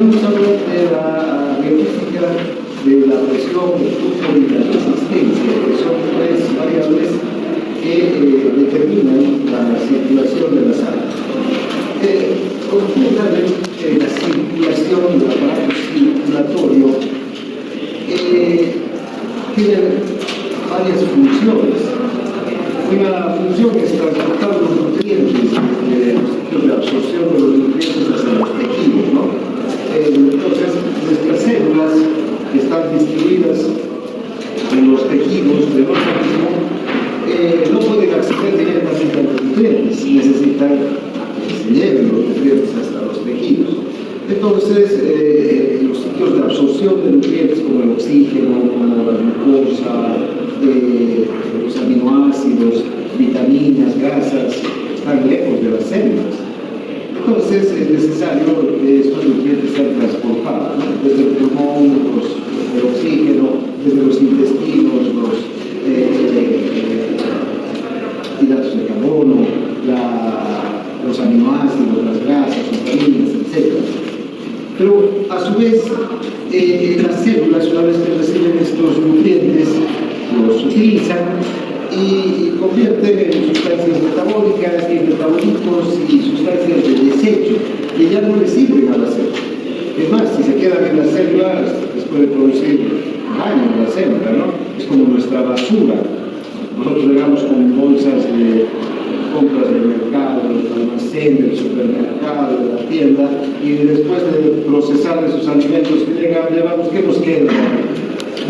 Vamos a hablar de la biofísica de la presión, el flujo y la resistencia, que son tres variables que determinan la circulación de la sangre. Como ustedes saben, la circulación del aparato circulatorio tiene varias funciones. Una función es transportar los nutrientes de la absorción de los nutrientes hacia los tejidos, ¿no? Entonces, nuestras células que están distribuidas en los tejidos del organismo no pueden acceder directamente a los nutrientes, necesitan que se lleven los nutrientes hasta los tejidos. Entonces, los sitios de absorción de nutrientes como el oxígeno, como la glucosa, los aminoácidos, vitaminas, grasas, están lejos de las células. Entonces es necesario que estos nutrientes sean transportados, ¿no? Desde el pulmón, el oxígeno, desde los intestinos, los hidratos de carbono, los aminoácidos, las grasas, vitaminas, etc. Pero a su vez, las células, una vez que reciben estos nutrientes, los utilizan y convierten en sustancias metabólicas y en metabolitos y sustancias de desecho que ya no le sirven a la célula. Es más, si se quedan en las células, les puede producir daño a la célula, ¿no? Es como nuestra basura. Nosotros llegamos con bolsas de compras del mercado, del almacén, del supermercado, de la tienda, y después de procesar esos alimentos que llevamos, ¿qué nos queda?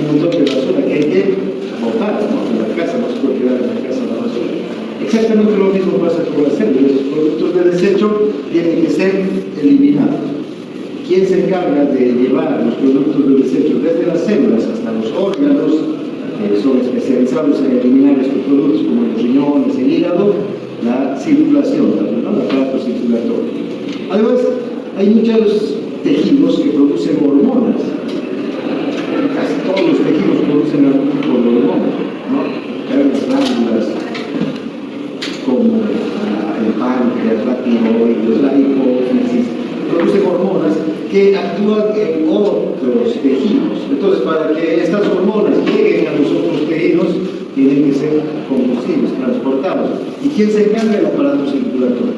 Un montón de basura que hay que botar, ¿no? En la casa, no se puede quedar en la casa la basura. Exactamente lo mismo pasa con las células. Los productos de desecho tienen que ser eliminados. ¿Quién se encarga de llevar los productos de desecho desde las células hasta los órganos, que son especializados en eliminar estos productos como los riñones, el hígado? La circulación, ¿no? El aparato circulatorio. Además, hay muchos tejidos que producen hormonas. Casi todos los tejidos producen algún tipo de hormona, ¿no? Hay las glándulas como el páncreas, la tiroides, la hipófisis, producen hormonas que actúan en otros tejidos. Entonces, para que estas hormonas lleguen a los otros tejidos, tienen que ser conducidos, transportados. ¿Y quién se encarga del aparato circulatorio?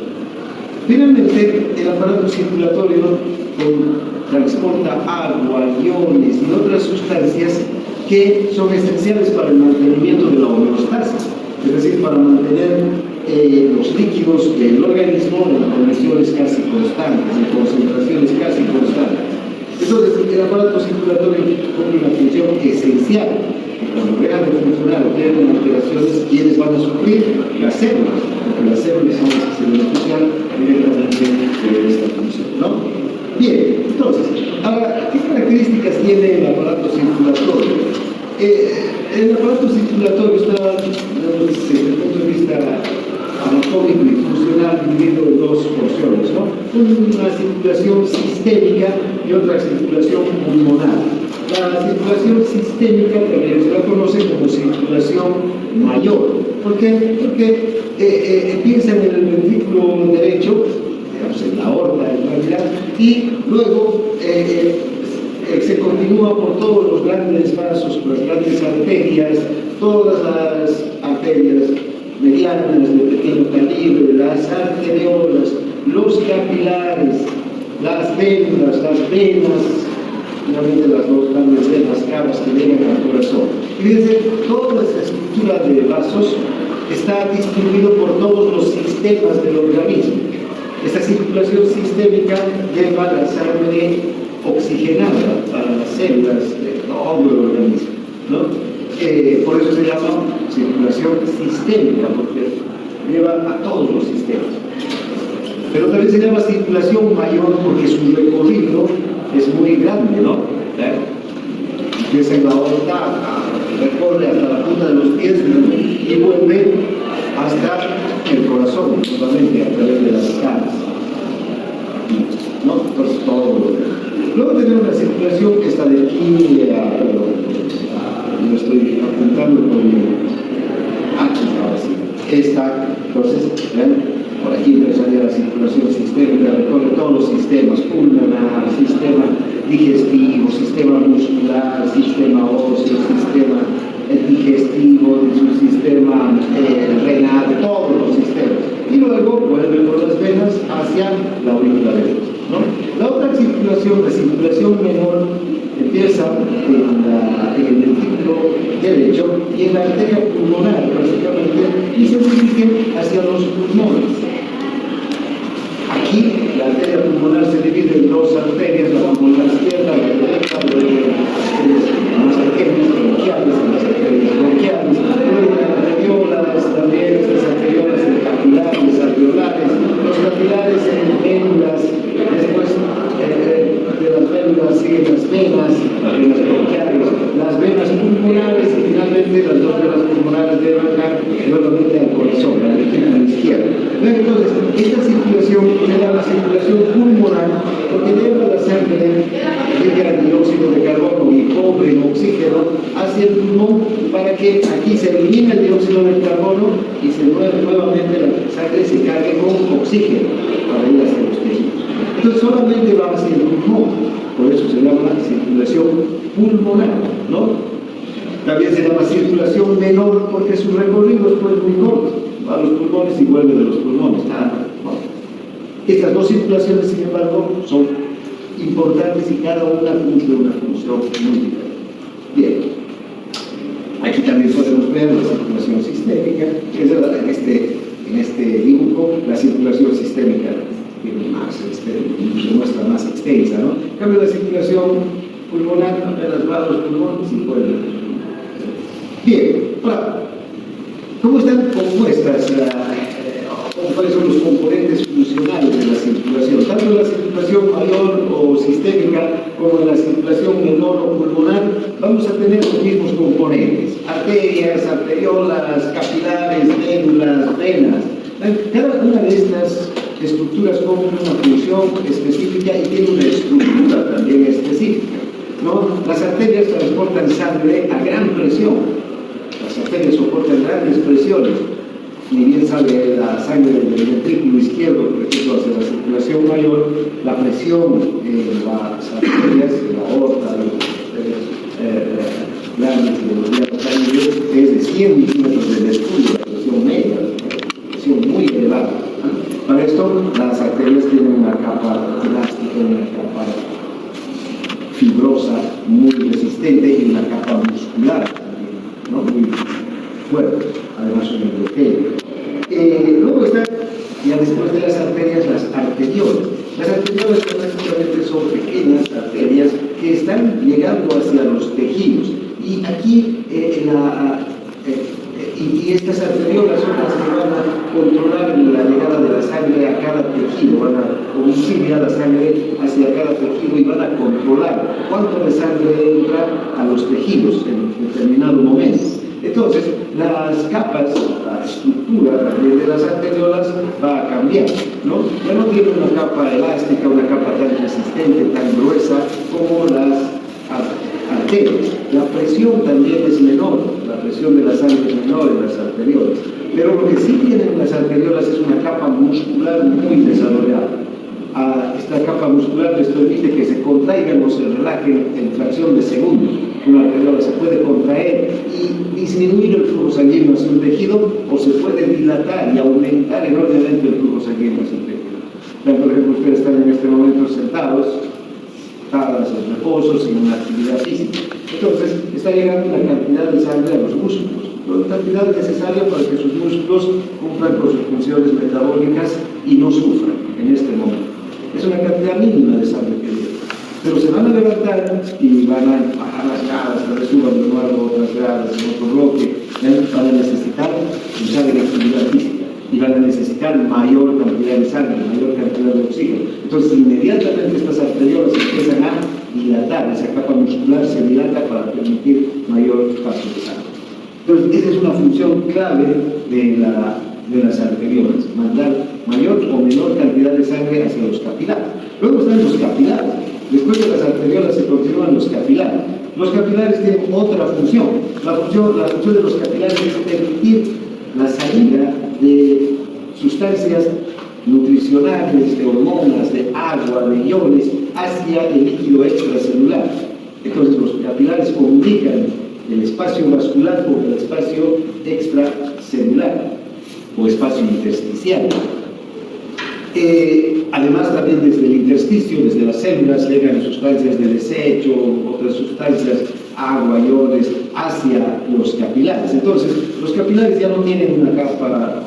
Finalmente, el aparato circulatorio transporta agua, iones y otras sustancias que son esenciales para el mantenimiento de la homeostasis, es decir, para mantener los líquidos del organismo en condiciones casi constantes, en concentraciones casi constantes. Entonces, el aparato circulatorio cumple una función esencial, que cuando dejan de funcionar o tienen alteraciones, ¿quiénes van a sufrir? Las células, porque las células son las que se benefician directamente de esta función, ¿no? Bien, entonces, ahora, ¿qué características tiene el aparato circulatorio? El aparato circulatorio está, desde el punto de vista anatómico y funcional, dividido en dos porciones, ¿no? Una circulación sistémica y otra circulación pulmonar. La circulación sistémica también se la conoce como circulación mayor. ¿Por qué? Porque piensan en el ventrículo derecho, digamos en la aorta en realidad, y luego se continúa por todos los grandes vasos, por las grandes arterias, todas las arterias medianas de pequeño calibre, las arteriolas, los capilares, las venas, finalmente las dos grandes venas cavas que llegan al corazón. Y fíjense, toda esa estructura de vasos está distribuido por todos los sistemas del organismo. Esta circulación sistémica lleva la sangre oxigenada para las células de todo el organismo, ¿no? Por eso se llama circulación sistémica, porque lleva a todos los sistemas. Pero también se llama circulación mayor porque su recorrido es muy grande, ¿no? Empieza en la aorta, recorre hasta la punta de los pies y vuelve hasta el corazón, nuevamente a través de las caras, ¿no? Entonces todo. Luego tenemos la circulación que está de aquí lo estoy apuntando con aquí ahora sí. Esta, entonces, ¿ven? Por aquí empezaría la circulación sistémica, recorre todos los sistemas, pulmonar, sistema digestivo, sistema muscular, sistema óseo, sistema digestivo, su sistema renal, todos los sistemas. Y luego vuelve por las venas hacia la aurícula venosa, ¿no? La otra circulación, la circulación menor, empieza en el ventrículo derecho y en la arteria pulmonar, básicamente, y se dirige hacia los pulmones. Aquí la arteria pulmonar se divide en dos arterias, la pulmonar izquierda, la derecha, más pequeñas, bronquiales, las arterias bronquiales, luego las arteriolas, también estas arteriolas capilares, alveolares, los capilares en vénulas, después de las vénulas siguen las venas bronquiales, las venas pulmonares y finalmente las dos venas pulmonares deben bajar nuevamente al corazón, a la izquierda. Entonces, esta circulación se llama circulación pulmonar porque lleva la sangre rica en dióxido de carbono y pobre en oxígeno hacia el pulmón para que aquí se elimine el dióxido de carbono y se nuevamente la sangre se cargue con oxígeno para ir hacia los tejidos. Entonces solamente va hacia el pulmón, por eso se llama circulación pulmonar, ¿no? También se llama circulación menor porque su recorrido es pues muy corto, va a los pulmones y vuelve de los pulmones, nada más, ¿no? Estas dos circulaciones, sin embargo, son importantes y cada una cumple una función muy diferente. Bien, aquí también podemos ver la circulación sistémica, que es en este dibujo, la circulación sistémica se muestra más extensa, ¿no? En cambio, la circulación pulmonar apenas va a los pulmones y vuelve a los pulmones. Bien, ahora, ¿cómo están compuestas cuáles son los componentes funcionales de la circulación? Tanto en la circulación mayor o sistémica como en la circulación menor o pulmonar vamos a tener los mismos componentes: arterias, arteriolas, capilares, vénulas, venas. Cada una de estas estructuras cumple una función específica y tiene una estructura también específica, ¿no? Las arterias transportan sangre a gran presión. Las arterias soportan grandes presiones. Ni bien sale la sangre del ventrículo izquierdo, por ejemplo, hacia la circulación mayor, la presión en las arterias, en la aorta, las arterias grandes de los diafragmas es de 100 milímetros de mercurio, la presión media, la presión muy elevada. Para esto, las arterias tienen una capa elástica, una capa fibrosa, muy resistente y una capa muscular también, ¿no? Muy fuerte, además un endotelio. Luego están, ya después de las arterias, las arteriolas. Las arteriolas prácticamente son pequeñas arterias que están llegando hacia los tejidos. Y aquí, y estas arteriolas son las que van a controlar la llegada de la sangre a cada tejido, van a conducir ya la sangre hacia cada tejido y van a controlar cuánto de sangre entra a los tejidos en determinado momento. Entonces, las capas, la estructura también de las arteriolas va a cambiar, ¿no? Ya no tiene una capa elástica, una capa tan resistente, tan gruesa como las arterias. La presión también es menor, la presión de la sangre es menor en las arteriolas. Pero lo que sí tienen las arteriolas es una capa muscular muy desarrollada. Esta capa muscular les permite que se contraigan o se relajen en fracción de segundos. Una arteriola se puede contraer y disminuir el flujo sanguíneo hacia un tejido, o se puede dilatar y aumentar enormemente el flujo sanguíneo hacia un tejido. Por ejemplo, ustedes están en este momento sentados en reposo, sin una actividad física. Entonces, está llegando una cantidad de sangre a los músculos, una cantidad necesaria para que sus músculos cumplan con sus funciones metabólicas y no sufran en este momento. Es una cantidad mínima de sangre que llega. Pero se van a levantar y van a bajar las gradas, tal vez suban de nuevo otras gradas en otro bloque, van a necesitar entrar en actividad física y van a necesitar mayor cantidad de sangre, mayor cantidad de oxígeno. Entonces, inmediatamente estas arteriolas empiezan a dilatar, esa capa muscular se dilata para permitir mayor paso de sangre. Entonces, esa es una función clave de las arteriolas, mandar mayor o menor cantidad de sangre hacia los capilares. Luego están los capilares. Después de las arteriolas se continúan los capilares. Los capilares tienen otra función. La función de los capilares es permitir la salida de sustancias nutricionales, de hormonas, de agua, de iones, hacia el líquido extracelular. Entonces los capilares comunican el espacio vascular con el espacio extracelular o espacio intersticial. Además, también desde el intersticio, desde las células, llegan sustancias de desecho, otras sustancias, agua, iones, hacia los capilares. Entonces, los capilares ya no tienen una capa,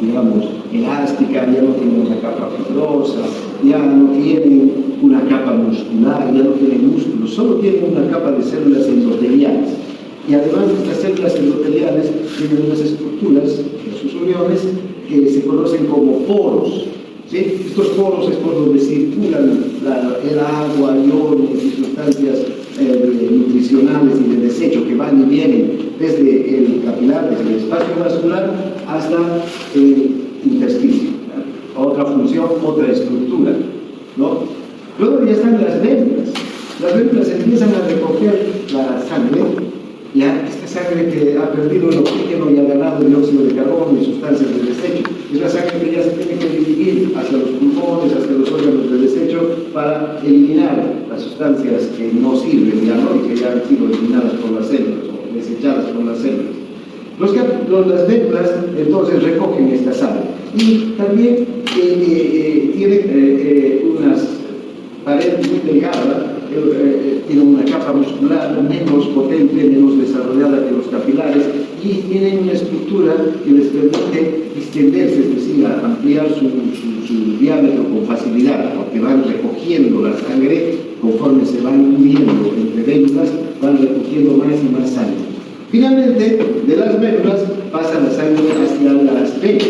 digamos, elástica, ya no tienen una capa fibrosa, ya no tienen una capa muscular, ya no tienen músculos, solo tienen una capa de células endoteliales. Y además, estas células endoteliales tienen unas estructuras, en sus uniones, que se conocen como poros. ¿Sí? Estos poros es por donde circulan el agua, iones y sustancias nutricionales y de desecho que van y vienen desde el capilar, desde el espacio vascular hasta el intersticio. Otra función, otra estructura, ¿no? Luego ya están las vénulas. Las vénulas empiezan a recoger la sangre, ya esta sangre que ha perdido el oxígeno y ha ganado dióxido de carbono y sustancias de desecho. Es la sangre que ya se tiene que dirigir hacia los pulmones, hacia los órganos de desecho para eliminar las sustancias que no sirven ya, ¿no? Y que ya han sido eliminadas por las células o desechadas por las células. Las vénulas entonces recogen esta sangre y también tienen unas paredes muy delgadas, tiene una capa muscular menos potente, menos desarrollada que los capilares y tienen una estructura que les permite extenderse, es decir, ampliar su diámetro con facilidad, porque van recogiendo la sangre conforme se van uniendo entre vénulas, van recogiendo más y más sangre. Finalmente, de las vénulas pasa la sangre hacia las venas.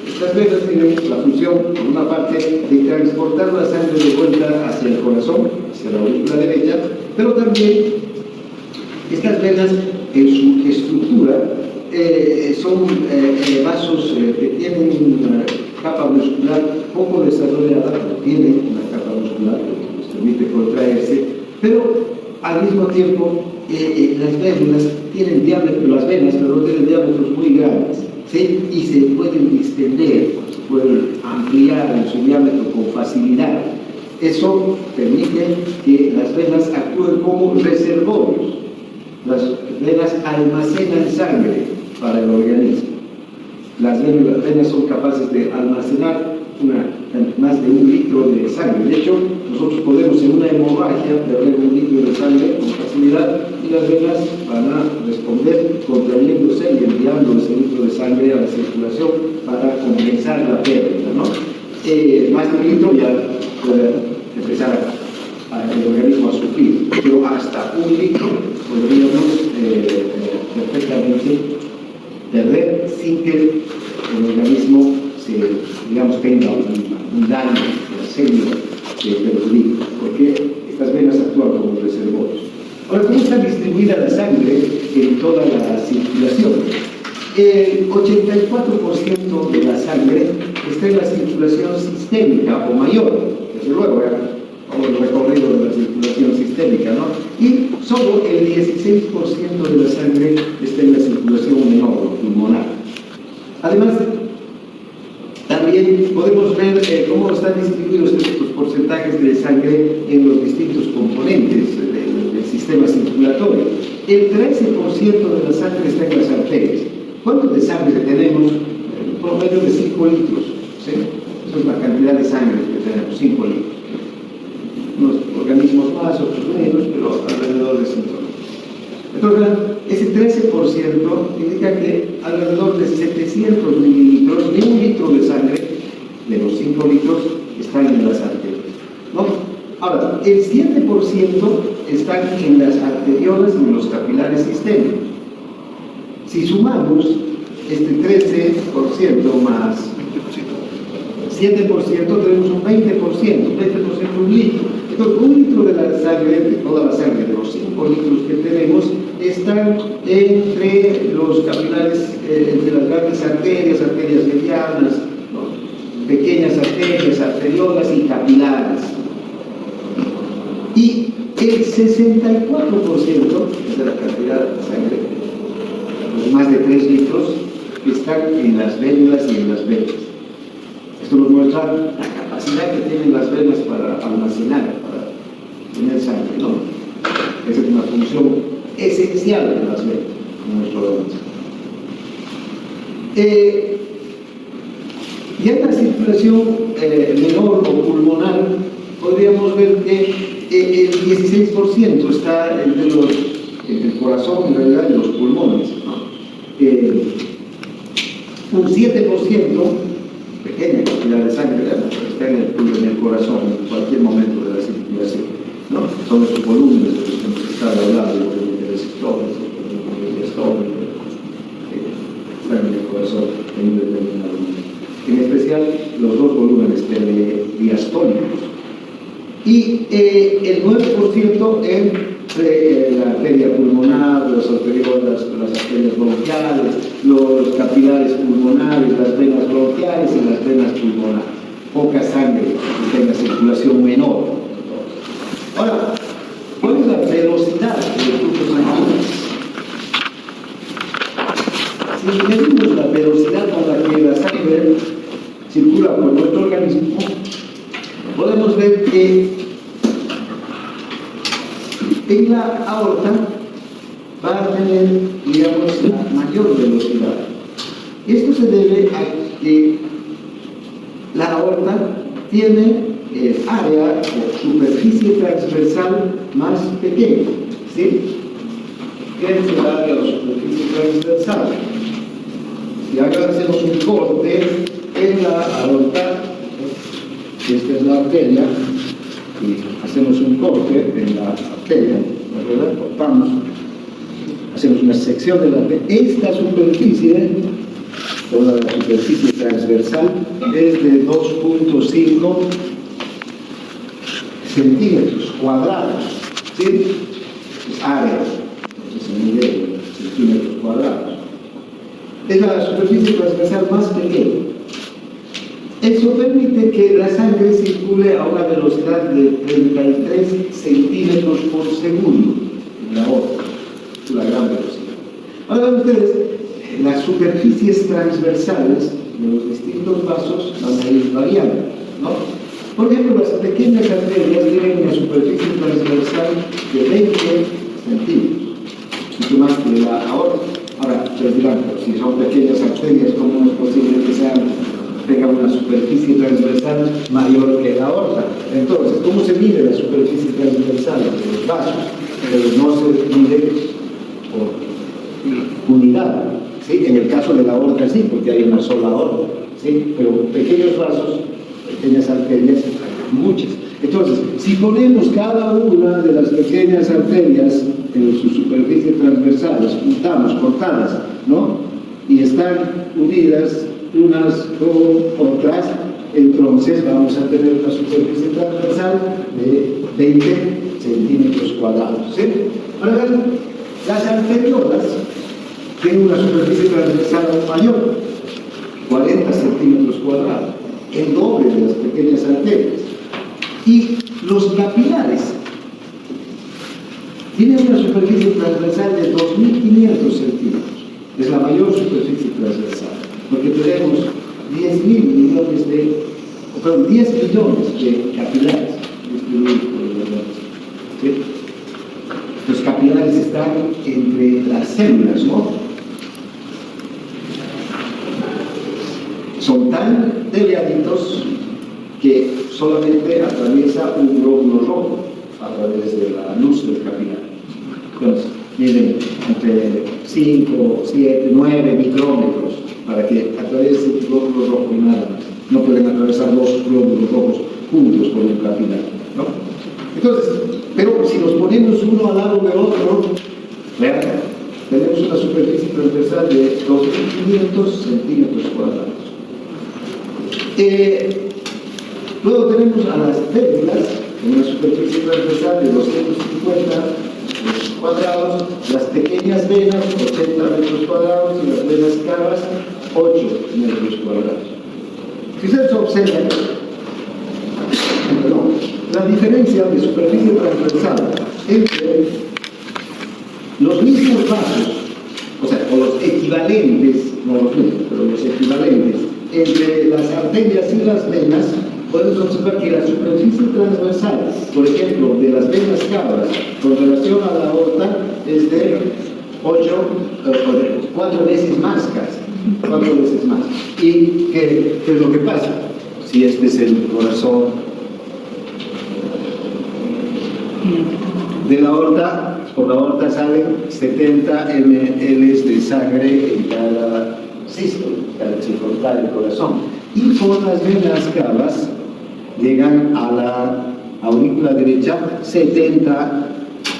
Estas venas tienen la función, por una parte, de transportar la sangre de vuelta hacia el corazón, hacia la aurícula derecha, pero también estas venas, en su estructura, son vasos que tienen una capa muscular poco desarrollada, pero tienen una capa muscular que les permite contraerse, pero al mismo tiempo las venas tienen diámetros muy grandes, ¿sí? Y se pueden distender, se pueden ampliar en su diámetro con facilidad. Eso permite que las venas actúen como reservorios. Las venas almacenan sangre para el organismo. Las venas son capaces de almacenar más de 1 litro de sangre. De hecho, nosotros podemos en una hemorragia perder 1 litro de sangre con facilidad y las venas van a responder contrayéndose y enviando ese litro de sangre a la circulación para compensar la pérdida, ¿no? Más de 1 litro ya puede empezar el organismo a sufrir, pero hasta 1 litro podríamos perfectamente perder sin que el organismo tenga un daño serio de perjuicio, porque estas venas actúan como reservorios. Ahora, ¿cómo está distribuida la sangre en toda la circulación? El 84% de la sangre está en la circulación sistémica o mayor, desde luego, como el recorrido de la circulación sistémica, ¿no? Y solo el 16% de la sangre está en la circulación menor o pulmonar. Además, también podemos ver cómo están distribuidos estos porcentajes de sangre en los distintos componentes del sistema circulatorio. El 13% de la sangre está en las arterias. ¿Cuánto de sangre tenemos? Un promedio de 5 litros. ¿Sí? Esa es la cantidad de sangre que tenemos, 5 litros. Unos organismos más, otros menos, pero alrededor de 5 litros. Entonces, ese 13% indica que alrededor de 700 mililitros, de 1 litro de sangre, de los 5 litros, están en las arterias, ¿no? Ahora, el 7% están en las arteriolas y en los capilares sistémicos. Si sumamos este 13% más 7%, tenemos un 20%, un litro. Entonces, 1 litro de la sangre, de toda la sangre, de los 5 litros que tenemos, están entre los capilares, entre las grandes arterias medianas, ¿no? Pequeñas arterias, arteriolas y capilares. Y el 64% de la cantidad de sangre, más de 3 litros, están en las vénulas y en las venas. Esto nos muestra la capacidad que tienen las venas para almacenar, para tener sangre, ¿no? Esa es una función esencial de las venas en nuestro organismo. Y en la circulación menor o pulmonar, podríamos ver que el 16% está entre el corazón, en realidad, y los pulmones, ¿no? Un 7%, pequeña cantidad de sangre, está en el corazón en cualquier momento de la circulación, ¿no? Son esos volúmenes de los que hemos estado hablando, de receptores, de están en el corazón en un determinado momento. En especial los dos volúmenes diastólicos. Y el 9% en la arteria pulmonar, las arterias bronquiales, los capilares pulmonares, las venas bronquiales y las venas pulmonares. Poca sangre que tenga circulación menor. Ahora, ¿cuál es la velocidad de los flujos sanguíneos? Si medimos la velocidad con la que la sangre circula por nuestro organismo, podemos ver que en la aorta va a tener, digamos, la mayor velocidad. Y esto se debe a que la aorta tiene el área o superficie transversal más pequeña, ¿sí? ¿Qué es el área o superficie transversal? Si ahora hacemos un corte en la aorta, esta es la arteria, y hacemos un corte en la arteria, ¿verdad? Cortamos, hacemos una sección de la arteria. Esta superficie, toda la superficie transversal, es de 2.5 centímetros cuadrados, ¿sí? Es área, entonces se mide en centímetros cuadrados. Es la superficie transversal más pequeña. Eso permite que la sangre circule a una velocidad de 33 centímetros por segundo en la aorta, una gran velocidad. Ahora ven ustedes, las superficies transversales de los distintos vasos van a ir variando, ¿no? Por ejemplo, las pequeñas arterias tienen una superficie transversal de 20 centímetros, mucho más que la aorta. Ahora, ustedes dirán, pero si son pequeñas arterias, ¿cómo es posible que tengan una superficie transversal mayor que la aorta? Entonces, ¿cómo se mide la superficie transversal de los vasos? No se mide por unidad, ¿sí? En el caso de la aorta sí, porque hay una sola aorta, ¿sí? Pero pequeños vasos, pequeñas arterias, hay muchas. Entonces, si ponemos cada una de las pequeñas arterias en su superficie transversal, las juntamos, cortadas, ¿no? Y están unidas unas con otras, entonces vamos a tener una superficie transversal de 20 centímetros cuadrados, ¿sí? Ahora, las arteriolas tienen una superficie transversal aún mayor, 40 centímetros cuadrados, el doble de las pequeñas arterias. Y los capilares tienen una superficie transversal de 2.500 centímetros. Es la mayor superficie transversal, porque tenemos 10 millones de capilares distribuidos por el organismo, ¿sí? Los capilares están entre las células, ¿no? Son tan delgaditos que solamente atraviesa un glóbulo rojo a través de la luz del capilar. Entonces, miren, entre 5, 7, 9 micrómetros para que atraviese un glóbulo rojo y nada más. No pueden atravesar dos glóbulos rojos juntos por un capilar, ¿no? Entonces, pero si los ponemos uno al lado del otro, vean, tenemos una superficie transversal de 2.500 centímetros cuadrados. Luego tenemos a las vértebras en una superficie transversal de 250 metros cuadrados, las pequeñas venas 80 metros cuadrados y las venas cavas 8 metros cuadrados. Si ustedes observan, la diferencia de superficie transversal entre los mismos vasos, o sea, o los equivalentes, no los mismos, pero los equivalentes entre las arterias y las venas, podemos observar que la superficie transversal, por ejemplo, de las venas cabras con relación a la aorta es de 4 veces más casi, 4 veces más. ¿Y qué es lo que pasa? Si este es el corazón de la aorta, por la aorta salen 70 ml de sangre en cada sístole, cada circunflar del corazón. Y por las venas cavas llegan a la aurícula derecha 70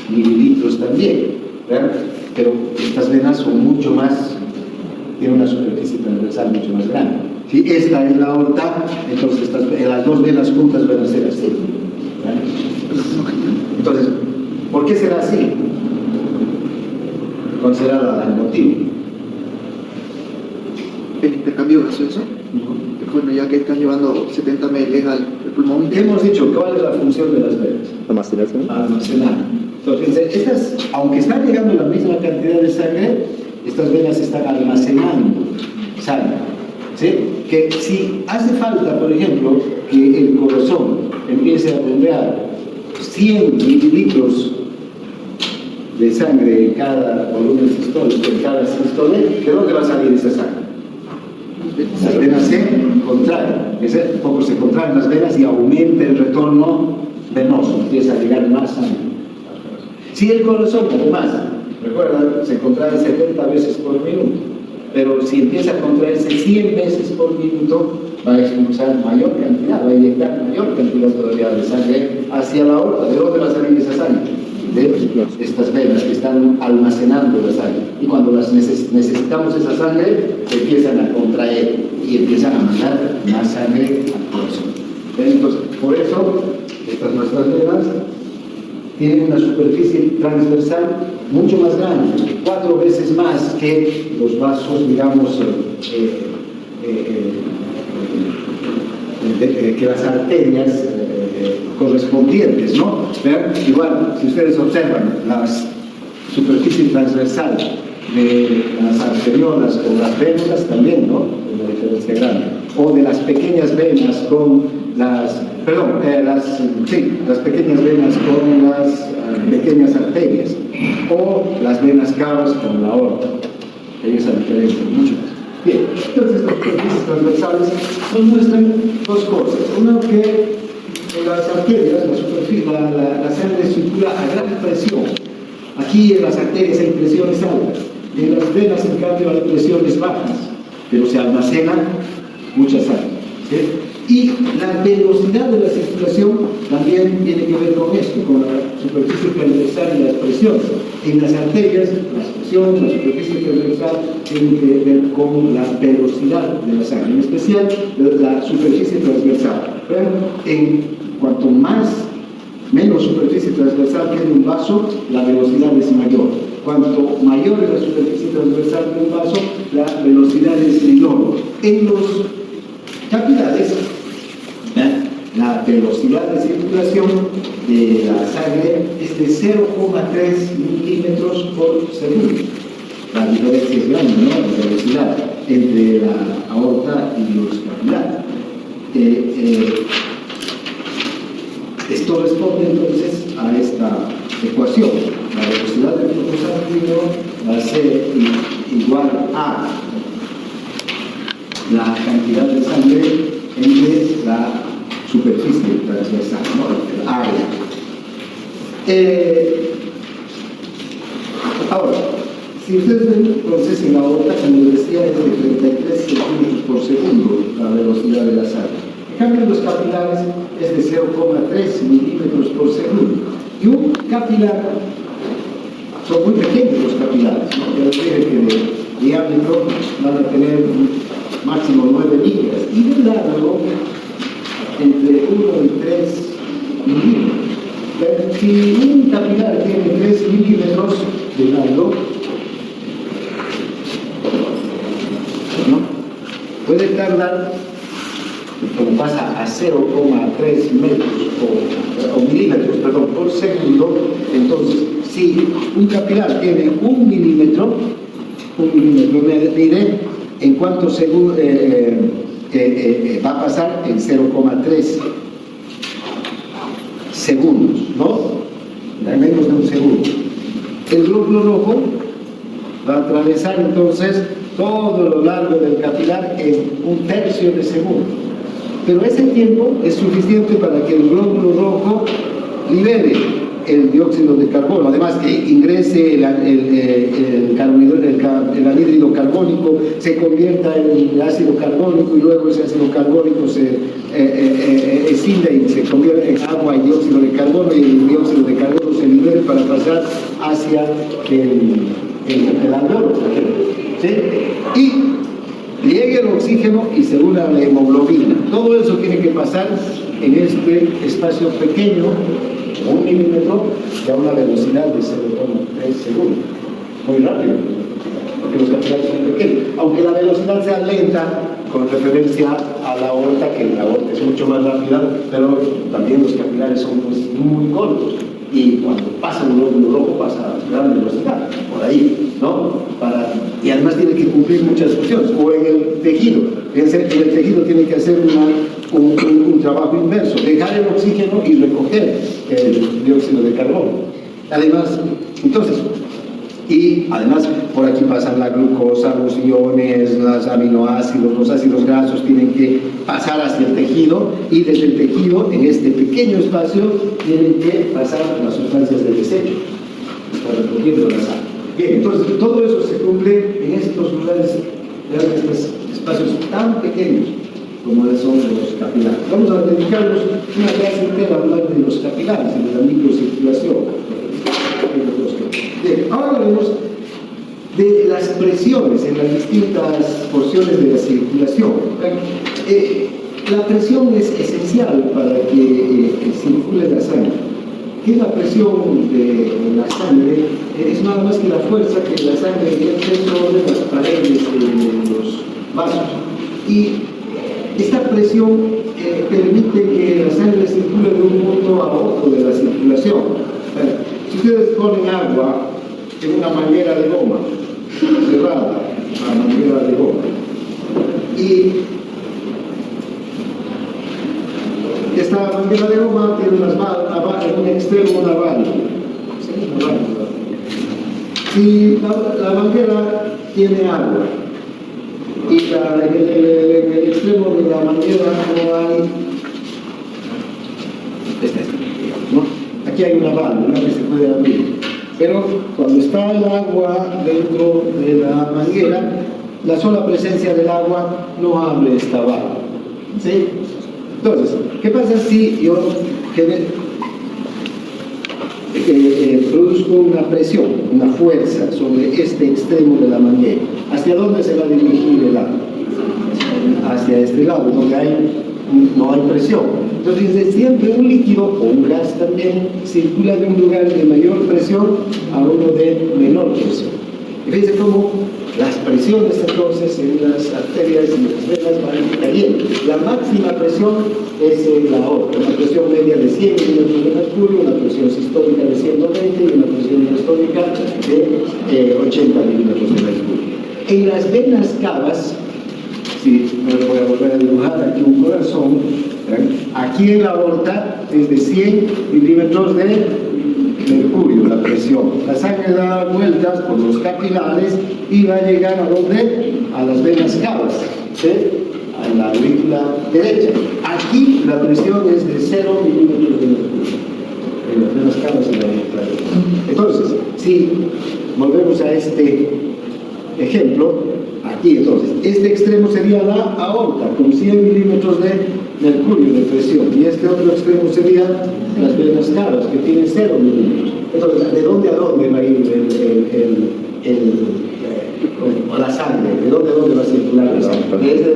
mililitros también, ¿verdad? Pero estas venas son mucho más, tienen una superficie transversal mucho más grande. Si esta es la aorta, entonces las dos venas juntas van a ser así, ¿verdad? Entonces, ¿por qué será así? ¿Cuál será el motivo? El intercambio gaseoso. Bueno, ya que están llevando 70 ml al pulmón. Hemos dicho, ¿cuál es la función de las venas? Almacenar. Entonces, estas, aunque están llegando la misma cantidad de sangre, estas venas están almacenando sangre. ¿Sí? Que si hace falta, por ejemplo, que el corazón empiece a bombear 100 mililitros de sangre en cada volumen sistólico, en cada sístole, ¿de dónde va a salir esa sangre? Las venas se contraen, un poco se contraen las venas y aumenta el retorno venoso, empieza a llegar más sangre. Si el corazón, además, recuerda, se contrae 70 veces por minuto, pero si empieza a contraerse 100 veces por minuto, va a expulsar mayor cantidad, va a inyectar mayor cantidad todavía de sangre hacia la aorta. ¿De dónde va a salir esa sangre? De estas venas que están almacenando la sangre. Y cuando necesitamos esa sangre, se empiezan a contraer y empiezan a mandar más sangre al corazón. Entonces, por eso, estas nuestras venas tienen una superficie transversal mucho más grande, 4 veces más que los vasos, digamos, que las arterias correspondientes, ¿no? ¿Vean? Igual, si ustedes observan la superficie transversal de las arteriolas o las vénulas también, ¿no? Es una diferencia grande. O de las pequeñas venas con las, las pequeñas venas con las pequeñas arterias, o las venas cavas con la aorta. Hay esa diferencia, mucho más. Bien, entonces las superficies transversales nos muestran dos cosas. Una, que en las arterias, la sangre circula a gran presión. Aquí en las arterias hay presiones altas, en las venas en cambio hay presiones bajas, pero se almacena mucha sangre. ¿Sí? Y la velocidad de la circulación también tiene que ver con esto, con la superficie transversal y las presiones. En las arterias, las presiones, la superficie transversal tienen que ver con la velocidad de la sangre, en especial la superficie transversal. Pero cuanto menos superficie transversal tiene un vaso, la velocidad es mayor. Cuanto mayor es la superficie transversal de un vaso, la velocidad es menor. En los capilares, la velocidad de circulación de la sangre es de 0,3 milímetros por segundo. La diferencia es grande, ¿no? La velocidad entre la aorta y los capilares. Esto responde entonces a esta ecuación. La velocidad del flujo sanguíneo va a ser igual a la cantidad de sangre entre la superficie transversal, ¿no? El área. Ahora, si ustedes ven, entonces en la aorta, como les decía, es de 33 centímetros por segundo la velocidad de la sangre. En cambio, en los capilares es de 0,3 milímetros por segundo. Y un capilar, son muy pequeños los capilares, ¿no? Ya les dije que de diámetro van a tener máximo 9 millas y de largo entre 1 y 3 milímetros. Si un capilar tiene 3 milímetros de largo, ¿no? Puede tardar, como pasa a 0,3 metros o milímetros, perdón, por segundo. Entonces, si un capilar tiene 1 milímetro, mide en cuántos va a pasar en 0,3 segundos, ¿no? En menos de un segundo. El glóbulo rojo va a atravesar entonces todo lo largo del capilar en 1/3 de segundo. Pero ese tiempo es suficiente para que el glóbulo rojo libere el dióxido de carbono, además que ingrese el anhídrido carbónico, se convierta en ácido carbónico y luego ese ácido carbónico se escinde y se convierte en agua y dióxido de carbono, y el dióxido de carbono se libere para pasar hacia el alveolo, ¿sí? Y llegue el oxígeno y se una la hemoglobina. Todo eso tiene que pasar en este espacio pequeño, 1 milímetro, y a una velocidad de 0,3 segundos. Muy rápido, porque los capilares son pequeños. Aunque la velocidad sea lenta, con referencia a la aorta, que la aorta es mucho más rápida, pero también los capilares son pues, muy cortos. Y cuando pasa un glóbulo rojo pasa a gran velocidad, por ahí, ¿no? Y además tiene que cumplir muchas funciones. O en el tejido, fíjense, en el tejido tiene que hacer un trabajo inverso, dejar el oxígeno y recoger el dióxido de carbono. Además, entonces, y además por aquí pasan la glucosa, los iones, los aminoácidos, los ácidos grasos tienen que pasar hacia el tejido, y desde el tejido, en este pequeño espacio, tienen que pasar las sustancias de desecho, está recogiendo la sangre. Bien, entonces todo eso se cumple en estos lugares, en estos espacios tan pequeños como son los capilares. Vamos a dedicarnos una clase entera a hablar de los capilares y de la microcirculación. Bien, ahora hablemos de las presiones en las distintas porciones de la circulación. La presión es esencial para que circule la sangre. ¿Qué es la presión de la sangre? Es nada más que la fuerza que la sangre ejerce sobre las paredes de los vasos. Y esta presión permite que la sangre circule de un punto a otro de la circulación. Si ustedes ponen agua en una manguera de goma, cerrada, una manguera de goma, y esta manguera de goma tiene en un extremo una válvula. Si la manguera tiene agua y en el extremo de la manguera no hay, ¿no? Aquí hay una válvula que se puede abrir, pero cuando está el agua dentro de la manguera, la sola presencia del agua no abre esta válvula, ¿sí? Entonces, ¿qué pasa si yo produzco una presión, una fuerza sobre este extremo de la manguera? ¿Hacia dónde se va a dirigir el agua? Hacia este lado, donde no hay presión. Entonces, siempre un líquido o un gas también circula de un lugar de mayor presión a uno de menor presión. Y fíjense cómo las presiones entonces en las arterias y las venas van cayendo. La máxima presión es en la aorta, una presión media de 100 milímetros de mercurio, una presión sistólica de 120 y una presión diastólica de 80 milímetros de mercurio. En las venas cavas, si me voy a volver a dibujar aquí un corazón, aquí en la aorta es de 100 milímetros de mercurio la presión. La sangre da vueltas por los capilares y va a llegar a donde? A las venas cavas, ¿sí? A la aurícula derecha. Aquí la presión es de 0 milímetros de mercurio en las venas cavas y la aurícula derecha. Entonces, si volvemos a este ejemplo, aquí entonces, este extremo sería la aorta con 100 milímetros de mercurio de presión, y este otro extremo sería las venas cavas que tienen 0 milímetros. Entonces, ¿de dónde a dónde va a ir la sangre? ¿De dónde a dónde va a circular la sangre? Desde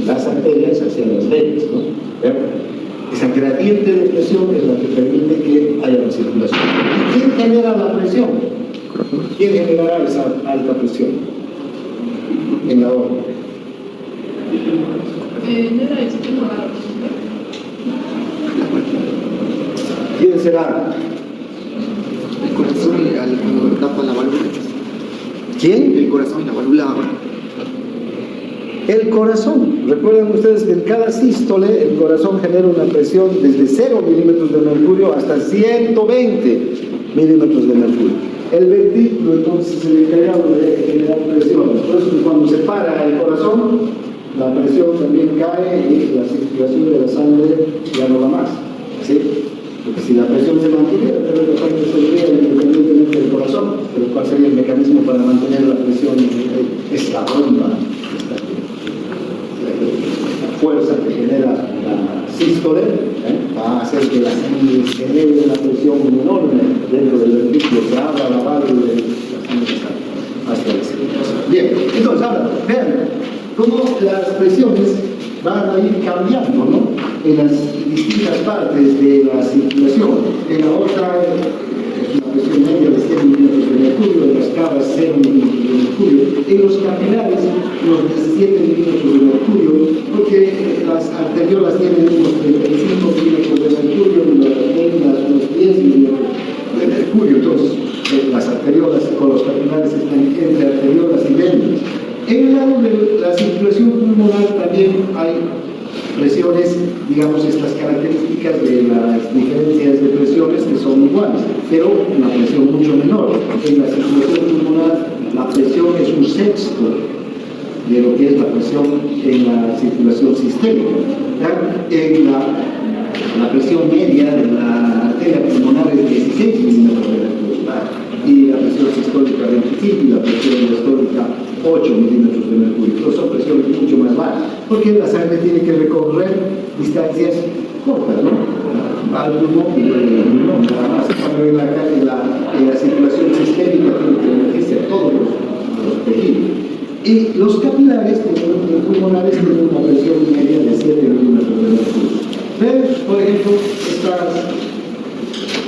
las arterias hacia las venas, ¿no? Esa gradiente de presión es la que permite que haya la circulación. ¿Quién genera la presión? ¿Quién generará esa alta presión en la aorta? ¿Quién será? El corazón y cuando tapa la válvula. ¿Quién? El corazón y la válvula. El corazón, recuerden ustedes que en cada sístole el corazón genera una presión desde 0 milímetros de mercurio hasta 120 milímetros de mercurio. El ventrículo entonces es el encargado de generar presiones. Por eso cuando se para el corazón, la presión también cae y la circulación de la sangre ya no va más, ¿sí? Porque si la presión se mantuviera, la sangre saldría independientemente del corazón. Pero ¿cuál sería el mecanismo para mantener la presión? Es la bomba. La fuerza que genera la sístole va a hacer que la sangre genere una presión enorme dentro del ventrículo, se abra la válvula y la sangre sale hasta la circulación. Bien, entonces ahora vean cómo las presiones van a ir cambiando, ¿no? En las distintas partes de la circulación. En la otra es una presión media de 100 milímetros de mercurio, en las cavas 0 milímetros de mercurio, en los capilares unos 17 milímetros de mercurio, porque las arteriolas tienen unos 35 milímetros de mercurio y las venas unos 10 milímetros de mercurio. Entonces, las arteriolas con los capilares están entre arteriolas y venas. En el lado de la circulación pulmonar también hay presiones, digamos, estas características de las diferencias de presiones que son iguales, pero una presión mucho menor. En la circulación pulmonar la presión es un sexto de lo que es la presión en la circulación sistémica. En la presión media de la arteria pulmonar es 16 milímetros de mercurio, y la presión sistólica 25 y la presión diastólica 8 milímetros de mercurio. Entonces son presiones mucho más bajas, porque la sangre tiene que recorrer distancias cortas, ¿no? Al pulmón y al pulmón, nada más. Cuando en la circulación sistémica tiene que beneficiar a todos los tejidos. Y los capilares, los pulmonares, tienen una presión media de 7 milímetros de mercurio. Ven, por ejemplo, esta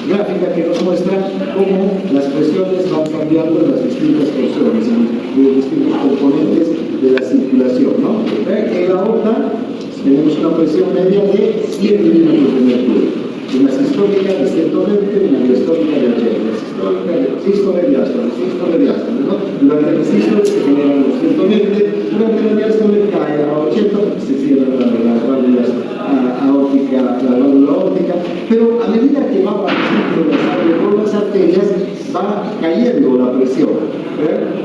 gráfica que nos muestra cómo las presiones van cambiando en las distintas presiones, en los distintos componentes de la circulación, ¿no? En la aorta tenemos una presión media de 100 milímetros de mercurio, una sistólica de 120, una diastólica de 80, sístole, diástole, ¿no? Durante la sístole se generan los 120, durante la diástole cae a 80 porque se cierran las válvulas aórtica, la válvula aórtica, pero a medida que va bajando la sangre por las arterias, va cayendo la presión.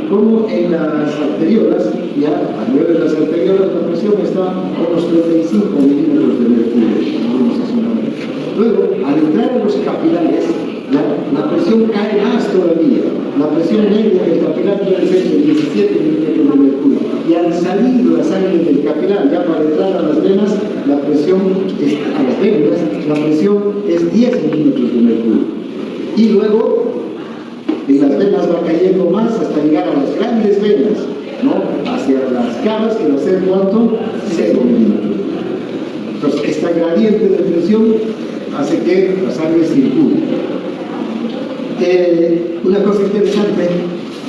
Como en las arteriolas, ya a nivel de las arteriolas la presión está a unos 35 milímetros de mercurio. Luego, al entrar a los capilares, la presión cae más todavía. La presión media del capilar puede ser de 17 milímetros de mercurio. Y al salir la sangre del capilar, ya para entrar a las venas, la presión es 10 milímetros de mercurio. Y luego, en las venas va cayendo más hasta llegar a las grandes venas, ¿no? Hacia las cavas, que va a ser ¿cuánto? 0 milímetros. Entonces, esta gradiente de presión hace que la sangre circule. Una cosa interesante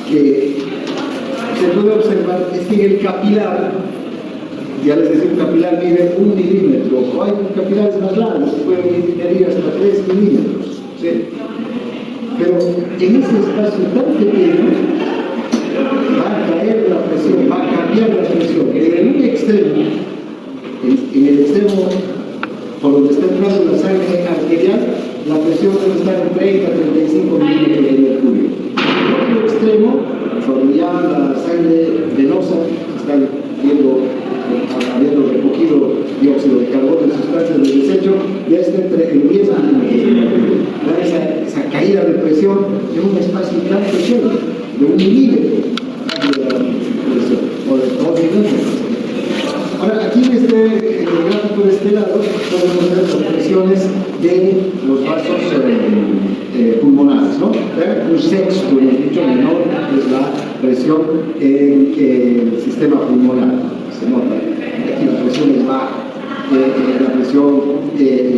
que se puede observar es que en el capilar, ya les decía, un capilar mide 1 milímetro, o hay capilares más largos que pueden medir hasta 3 milímetros, ¿sí? Pero en ese espacio tan pequeño va a caer la presión, va a cambiar la presión. En un extremo, en el extremo por donde está entrando la sangre arterial, la presión debe estar en 30 a 35 milímetros de mercurio. En otro extremo, cuando ya la sangre venosa está habiendo recogido dióxido de carbono y sustancias del desecho, ya está entre el 10 milímetros de mercurio. Esa caída de presión en un espacio tan pequeño, de 1 milímetro de presión, o de 2 milímetros. Ahora, aquí en el gráfico de este lado podemos ver las presiones de los vasos pulmonares, ¿no? Un sexto, hemos dicho, menor es la presión en el sistema pulmonar. Se nota, aquí la presión es baja. La presión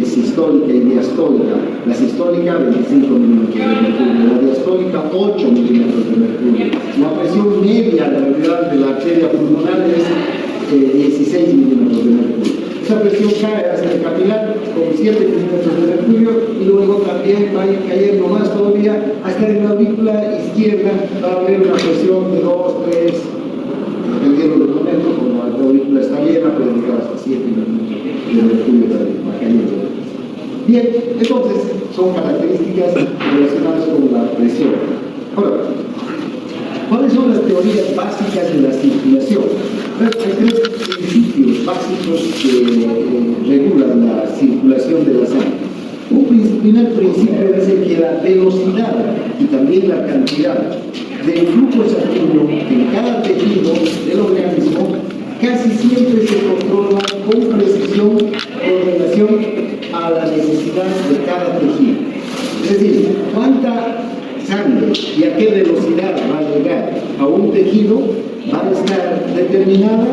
sistólica y diastólica. La sistólica 25 milímetros de mercurio, la diastólica 8 milímetros de mercurio. La presión media de la arteria pulmonar es 16 milímetros de mercurio. Esa presión cae hacia el capilar con 7 milímetros de mercurio y luego también va a ir cayendo más todavía hasta en la aurícula izquierda va a haber una presión de 2, 3, dependiendo del momento, como la aurícula pierna puede llegar hasta 7 minutos de mercurio caliente. Bien, entonces son características relacionadas con la presión. Ahora, ¿cuáles son las teorías básicas de la circulación? Hay tres principios básicos que regulan la circulación de la sangre. Un primer principio dice que la velocidad y también la cantidad del flujo sanguíneo en cada tejido del organismo casi siempre se controla con precisión con relación a la necesidad de cada tejido. Es decir, cuánta sangre y a qué velocidad va a llegar a un tejido va a estar determinada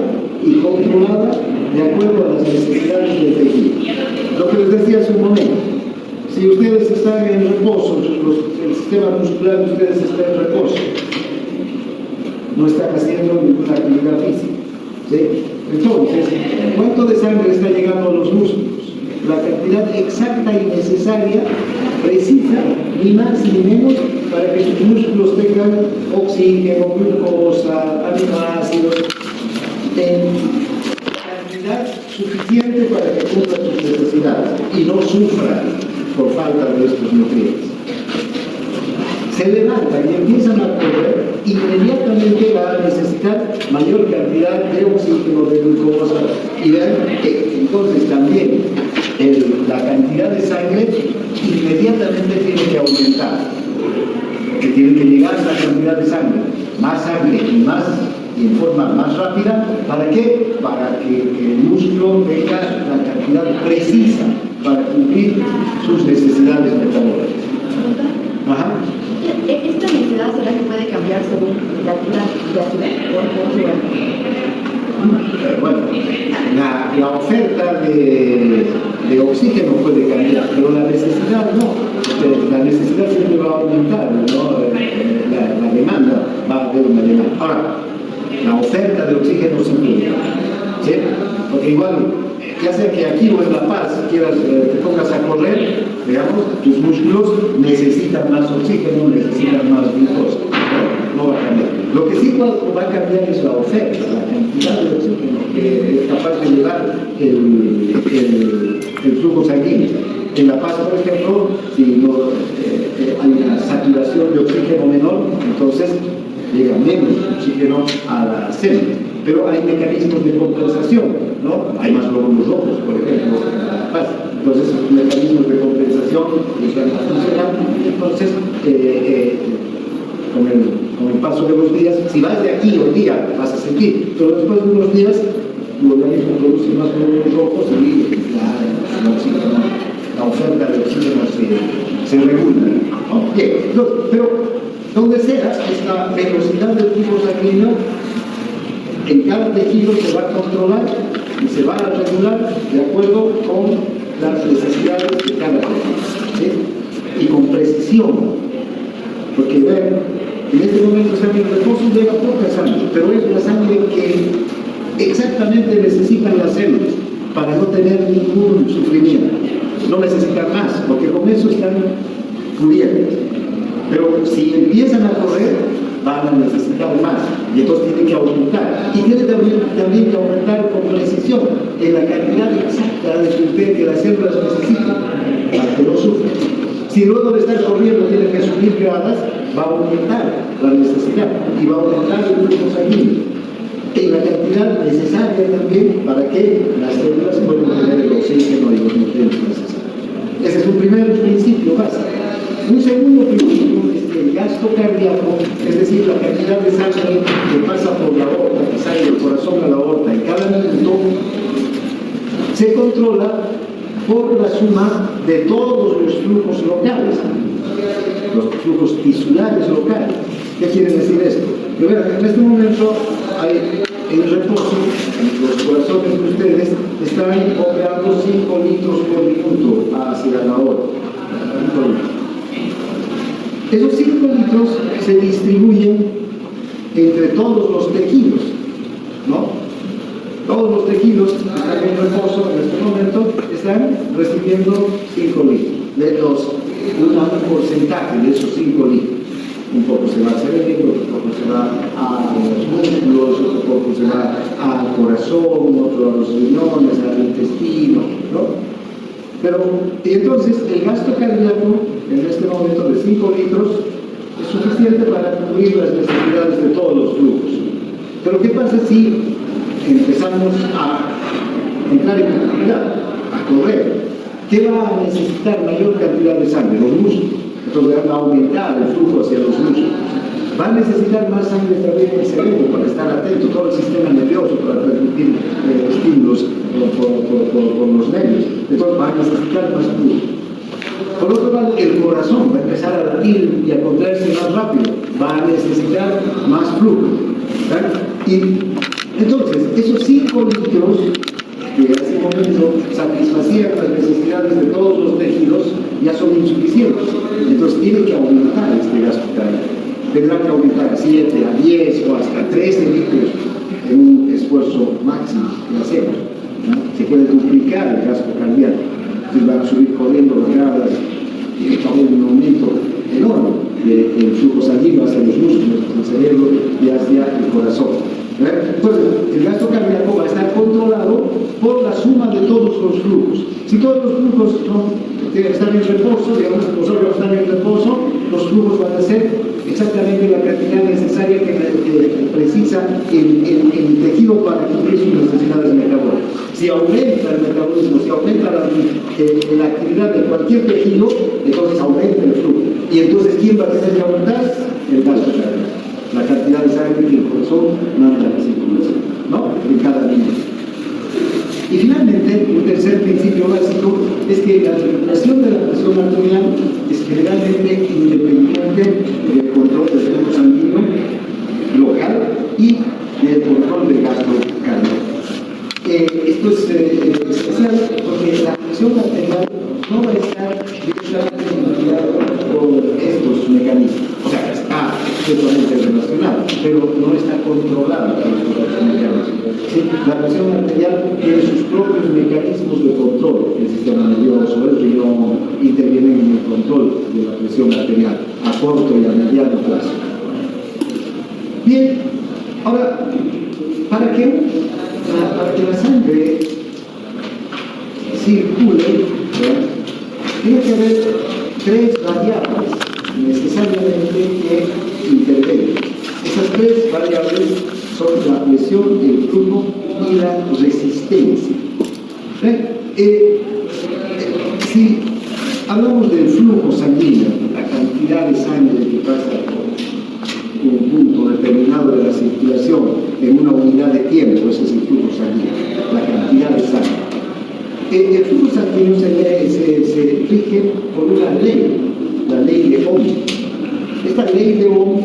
y controlada de acuerdo a las necesidades del tejido. Lo que les decía hace un momento, si ustedes están en reposo, el sistema muscular de ustedes está en reposo, no están haciendo ninguna actividad física, ¿sí? Entonces, ¿cuánto de sangre está llegando a los músculos? La cantidad exacta y necesaria, precisa, ni más ni menos, para que sus músculos tengan oxígeno, glucosa, aminoácidos, en cantidad suficiente para que cumplan sus necesidades y no sufran por falta de estos nutrientes. Se levantan y empiezan a correr, inmediatamente va a necesitar mayor cantidad de oxígeno, de glucosa, y vean que entonces también la cantidad de sangre inmediatamente tiene que aumentar, que tiene que llegar a la cantidad de sangre, más sangre y en forma más rápida. ¿Para qué? Para que el músculo tenga la cantidad precisa para cumplir sus necesidades metabólicas. Ajá. ¿Esta necesidad será que puede cambiar según la actividad de Bueno, la oferta de oxígeno puede cambiar, pero la necesidad no. La necesidad siempre va a aumentar, ¿no? La demanda va a haber una demanda. Ahora, la oferta de oxígeno siempre va, ¿sí? Porque igual, ya sea que aquí o en La Paz quieras, te pongas a correr, digamos, tus músculos necesitan más oxígeno, necesitan más glucosa. No va a cambiar. Lo que sí va a cambiar es la oferta, la cantidad de oxígeno que es capaz de llevar el flujo sanguíneo. En La Paz, por ejemplo, si no, hay una saturación de oxígeno menor, entonces llega menos oxígeno a la célula. Pero hay mecanismos de compensación, ¿no? Hay más glóbulos rojos, por ejemplo, en La Paz. Entonces, los mecanismos de compensación van a funcionar. Entonces, con el paso de los días, si vas de aquí hoy día, vas a sentir, pero después de unos días, tu organismo produce más glóbulos rojos y la oferta de oxígeno se regula, ¿no? Bien, pero donde sea, esta velocidad del flujo sanguíneo en cada tejido se va a controlar y se va a regular de acuerdo con las necesidades de cada tejido, ¿sí? Y con precisión, porque vean, en este momento están en reposo y llega poca sangre, pero es la sangre que exactamente necesitan las células para no tener ningún sufrimiento. No necesitan más, porque con eso están cubiertos. Pero si empiezan a correr, van a necesitar más, y entonces tiene que aumentar. Y tiene también que aumentar con precisión en la cantidad exacta de sustancia que las células necesitan para que no sufran. Si luego de estar corriendo tiene que subir gradas, va a aumentar la necesidad y va a aumentar el flujo sanguíneo en la cantidad necesaria también para que las células puedan tener el oxígeno y los nutrientes necesarios. Ese es un primer principio básico. Un segundo principio es que el gasto cardíaco, es decir, la cantidad de sangre que pasa por la aorta, que sale del corazón a la aorta en cada minuto, se controla por la suma de todos los flujos locales, los flujos tisulares locales. ¿Qué quiere decir esto? Que vean, en este momento hay en reposo, los corazones de ustedes están operando 5 litros por minuto hacia la aorta. Esos 5 litros se distribuyen entre todos los tejidos, ¿no? Todos los tejidos que están en reposo en este momento están recibiendo 5 litros, un porcentaje de esos 5 litros. Un poco se va al cerebro, otro poco se va a los músculos, otro poco se va al corazón, otro a los riñones, al intestino, ¿no? Pero, y entonces, el gasto cardíaco en este momento de 5 litros es suficiente para cubrir las necesidades de todos los flujos. Pero, ¿qué pasa si empezamos a entrar en actividad, a correr? ¿Qué va a necesitar mayor cantidad de sangre? Los músculos. Entonces va a aumentar el flujo hacia los músculos. Va a necesitar más sangre también en el cerebro para estar atento, todo el sistema nervioso para transmitir estímulos por los nervios. Entonces va a necesitar más flujo. Por otro lado, el corazón va a empezar a latir y a contraerse más rápido. Va a necesitar más flujo. ¿Verdad? Y entonces, esos 5 litros que en ese momento satisfacían las necesidades de todos los tejidos ya son insuficientes. Entonces tiene que aumentar este gasto cardíaco. Tendrá que aumentar a 7, a 10 o hasta 13 litros en un esfuerzo máximo que hacemos, ¿no? Se puede duplicar el gasto cardíaco. Entonces van a subir corriendo las gradas y va a haber un aumento enorme del flujo sanguíneo hacia los músculos, hacia el cerebro y hacia el corazón. Entonces, el gasto cardíaco va a estar controlado por la suma de todos los flujos. Si todos los flujos están en reposo, digamos, los órganos están en reposo, los flujos van a ser exactamente la cantidad necesaria que precisa el tejido para cumplir sus necesidades metabólicas. Si aumenta el metabolismo, si aumenta la actividad de cualquier tejido, entonces aumenta el flujo. Y entonces, ¿quién va a tener que aumentar? El gasto cardíaco. La cantidad de sangre que el corazón manda a la circulación, ¿no? En cada minuto. Y finalmente, un tercer principio básico es que la regulación de la presión arterial es generalmente independiente del control del flujo sanguíneo local y del control del gasto cardíaco. Esto es especial porque la presión arterial no va a estar directamente vinculada con estos mecanismos. O sea, está totalmente relacionado, pero no está controlada por estos mecanismos. ¿Sí? La presión arterial tiene sus propios mecanismos de control. El sistema nervioso, el riñón, intervienen en el control de la presión arterial a corto y a mediano plazo. Bien, ahora, para que la sangre circule, ¿verdad? Tiene que haber 3 variables necesariamente que intervengan. Esas 3 variables son la presión, el flujo y la resistencia. Si hablamos del flujo sanguíneo, la cantidad de sangre que pasa por un punto determinado de la circulación en una unidad de tiempo, ese es el flujo sanguíneo, la cantidad de sangre. El flujo sanguíneo se rige por una ley, la ley de Ohm. Esta ley de Ohm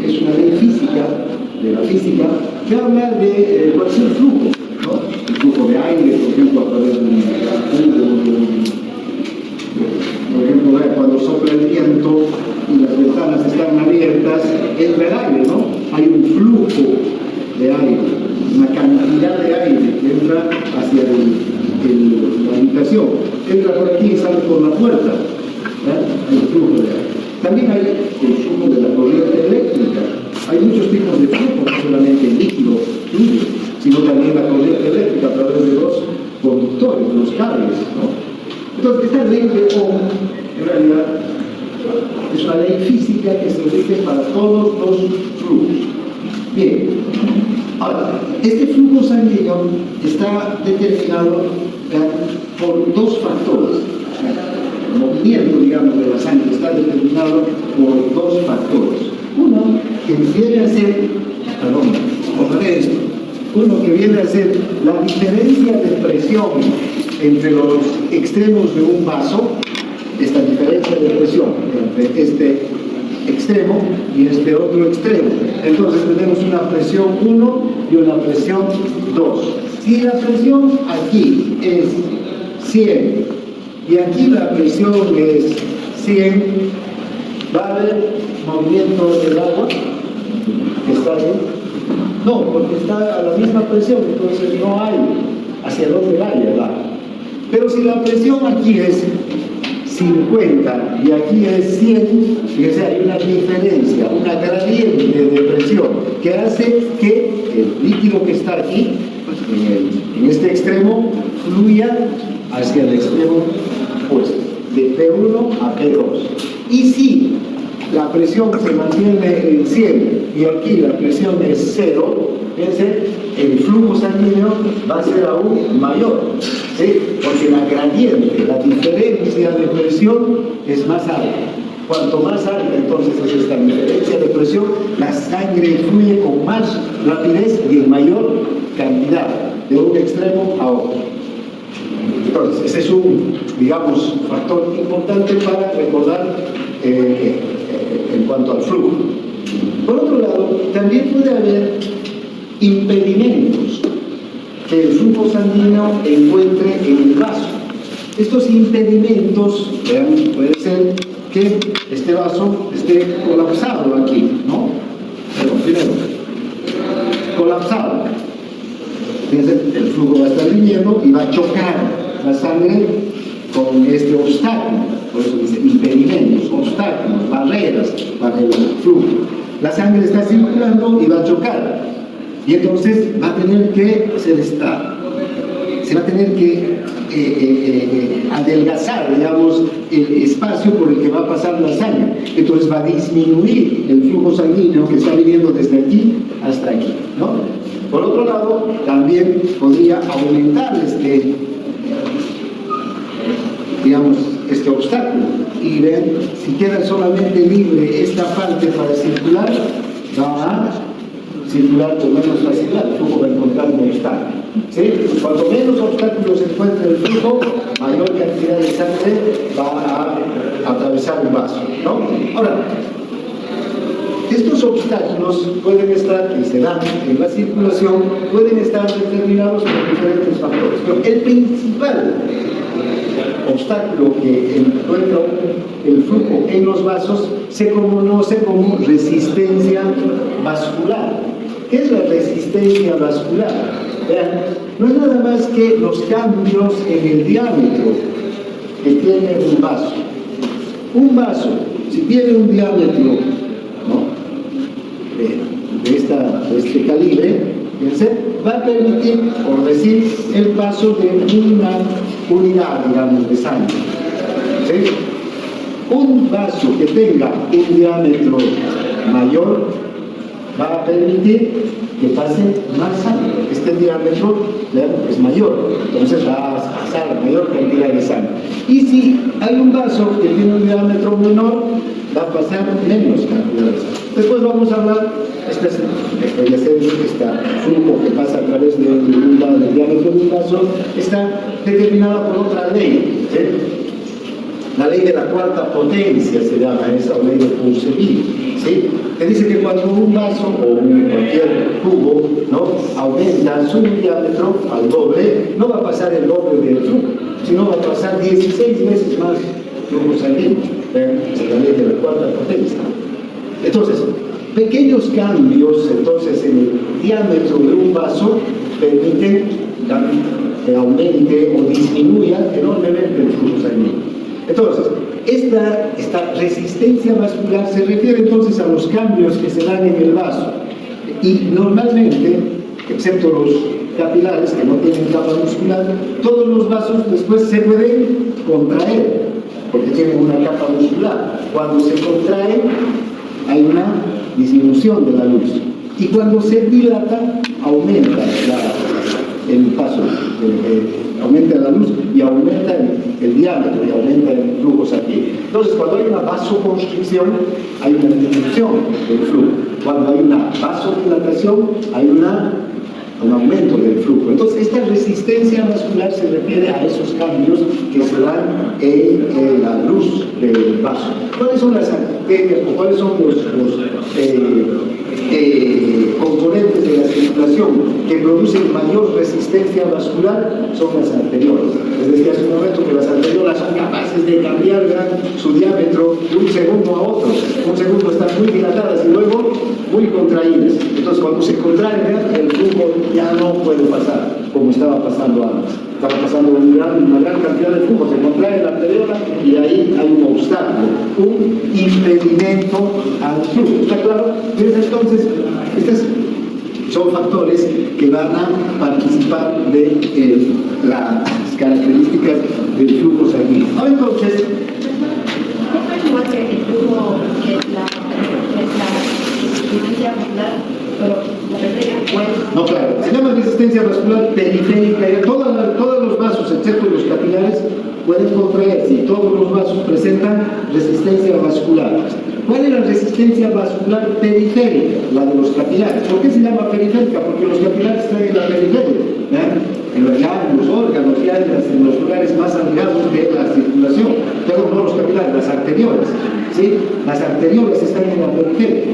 es una ley física, de la física, que habla de cualquier flujo, ¿no? El flujo de aire, por ejemplo, a través de un por ejemplo, cuando sopla el viento y las ventanas están abiertas, entra el aire, ¿no? Hay un flujo de aire, una cantidad de aire que entra hacia la habitación. Entra por aquí y sale por la puerta, ¿verdad? El flujo de aire. También hay el flujo de la corriente eléctrica. Hay muchos tipos de flujo, no solamente el líquido fluye, sino también la corriente eléctrica a través de los conductores, los cables, ¿no? Entonces, esta ley de Ohm, en realidad, es una ley física que se rige para todos los flujos. Bien, ahora, este flujo sanguíneo está determinado por 2 factores. El movimiento, digamos, de la sangre está determinado por 2 factores. Uno que viene a ser, uno que viene a ser la diferencia de presión entre los extremos de un vaso, esta diferencia de presión entre este extremo y este otro extremo. Entonces tenemos una presión 1 y una presión 2. Si la presión aquí es 100 y aquí la presión es 100, ¿va a haber movimiento del agua? ¿Está bien? No, porque está a la misma presión, entonces no hay hacia dónde vaya el agua. Pero si la presión aquí es 50 y aquí es 100, fíjense, hay una diferencia, una gradiente de presión que hace que el líquido que está aquí, en este extremo, fluya hacia el extremo opuesto, de P1 a P2. Y si la presión se mantiene en 100 y aquí la presión es 0, fíjense, el flujo sanguíneo va a ser aún mayor, ¿sí? Porque la gradiente, la diferencia de presión es más alta. Cuanto más alta entonces es esta diferencia de presión, la sangre fluye con más rapidez y en mayor cantidad, de un extremo a otro. Entonces, ese es un, digamos, factor importante para recordar en cuanto al flujo. Por otro lado, también puede haber impedimentos que el flujo sanguíneo encuentre en el vaso. Estos impedimentos, vean, puede ser que este vaso esté colapsado aquí, ¿no? Pero primero, colapsado. Fíjense, el flujo va a estar viniendo y va a chocar la sangre con este obstáculo. Por eso dice impedimentos, obstáculos, barreras para el flujo. La sangre está circulando y va a chocar. Y entonces va a tener que se va a tener que adelgazar, digamos, el espacio por el que va a pasar la sangre. Entonces va a disminuir el flujo sanguíneo que está viniendo desde aquí hasta aquí, ¿no? Por otro lado, también podría aumentar digamos, este obstáculo. Y ven, si queda solamente libre esta parte para circular, va a circular con menos facilidad, el flujo va a encontrar un obstáculo. ¿Sí? Cuanto menos obstáculos encuentre el flujo, mayor cantidad de sangre va a atravesar el vaso, ¿no? Ahora, estos obstáculos pueden estar, y se dan en la circulación, pueden estar determinados por diferentes factores. Pero el principal obstáculo que encuentra el flujo en los vasos se conoce como resistencia vascular. ¿Qué es la resistencia vascular? Vean, no es nada más que los cambios en el diámetro que tiene un vaso. Un vaso, si tiene un diámetro, ¿no?, de este calibre, fíjense, va a permitir, por decir, el paso de una unidad, digamos, de sangre. ¿Sí? Un vaso que tenga un diámetro mayor va a permitir que pase más sangre. Este diámetro es mayor, entonces va a pasar mayor cantidad de sangre. Y si hay un vaso que tiene un diámetro menor, va a pasar menos cantidad de sangre. Después vamos a hablar, este flujo que pasa a través del diámetro de un vaso, está determinada por otra ley, ¿sí? La ley de la cuarta potencia se llama esa, o ley de Coulomb, ¿sí? Que dice que cuando un vaso o cualquier cubo, ¿no?, aumenta su diámetro al doble, no va a pasar el doble del flujo, sino va a pasar 16 veces más flujo sanguíneo. Es la ley de la cuarta potencia. Entonces, pequeños cambios entonces en el diámetro de un vaso permiten que aumente o disminuya enormemente el flujo sanguíneo. Entonces, esta resistencia vascular se refiere entonces a los cambios que se dan en el vaso. Y normalmente, excepto los capilares que no tienen capa muscular, todos los vasos después se pueden contraer, porque tienen una capa muscular. Cuando se contraen, hay una disminución de la luz. Y cuando se dilata, aumenta el paso, aumenta la luz y aumenta el diámetro y aumenta el flujo sanguíneo. Entonces, cuando hay una vasoconstricción, hay una disminución del flujo. Cuando hay una vasodilatación, hay un aumento del flujo. Entonces, esta resistencia vascular se refiere a esos cambios que se dan en la luz del vaso. ¿Cuáles son los componentes de la circulación que producen mayor resistencia vascular? Son las arteriolas. Les decía hace un momento que las arteriolas son capaces de cambiar su diámetro de un segundo a otro. Un segundo están muy dilatadas y luego muy contraídas. Entonces, cuando se contraen, el flujo ya no puede pasar como estaba pasando antes. Estaba pasando una gran cantidad de flujo, se contrae la arteriola y ahí hay un obstáculo, un impedimento al flujo. ¿Está claro? Entonces, son factores que van a participar de las características del flujo sanguíneo. Entonces, es igual que el flujo, que es la resistencia vascular, pero la periférica, pues. no, claro, se llama resistencia vascular periférica. Todos los vasos, excepto los capilares, pueden contraerse y todos los vasos presentan resistencia vascular. ¿Cuál es la resistencia vascular periférica? La de los capilares. ¿Por qué se llama periférica? Porque los capilares están en la periferia, en los órganos que hay en los lugares más alejados de la circulación. Pero no los capilares, las arteriolas. ¿Sí? Las arteriolas están en la periferia.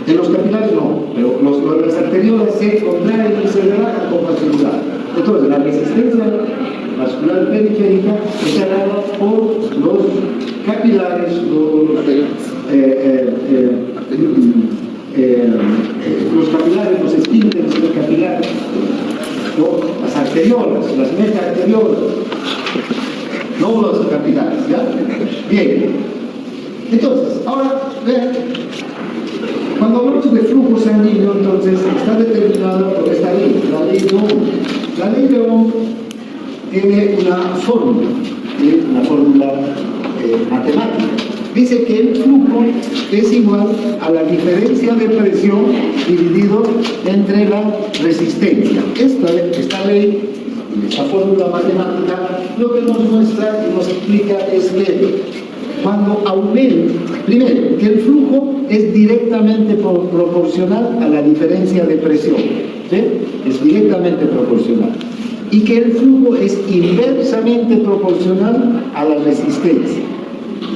En los capilares no, pero las arteriolas se contraen y se relajan con facilidad. Entonces, la resistencia vascular periférica está dada por los capilares, los capilares, los esfínteres capilares, las arteriolas, las metaarteriolas, no los capilares, ¿ya? Bien. Entonces, ahora, vean, cuando hablamos de flujo sanguíneo, entonces está determinado por esta ley, la ley de Ohm. La ley de Ohm tiene una fórmula matemática. Dice que el flujo es igual a la diferencia de presión dividido entre la resistencia. Esta ley, esta fórmula matemática, lo que nos muestra y nos explica es que cuando aumenta, primero, que el flujo es directamente proporcional a la diferencia de presión, ¿sí? Es directamente proporcional. Y que el flujo es inversamente proporcional a la resistencia.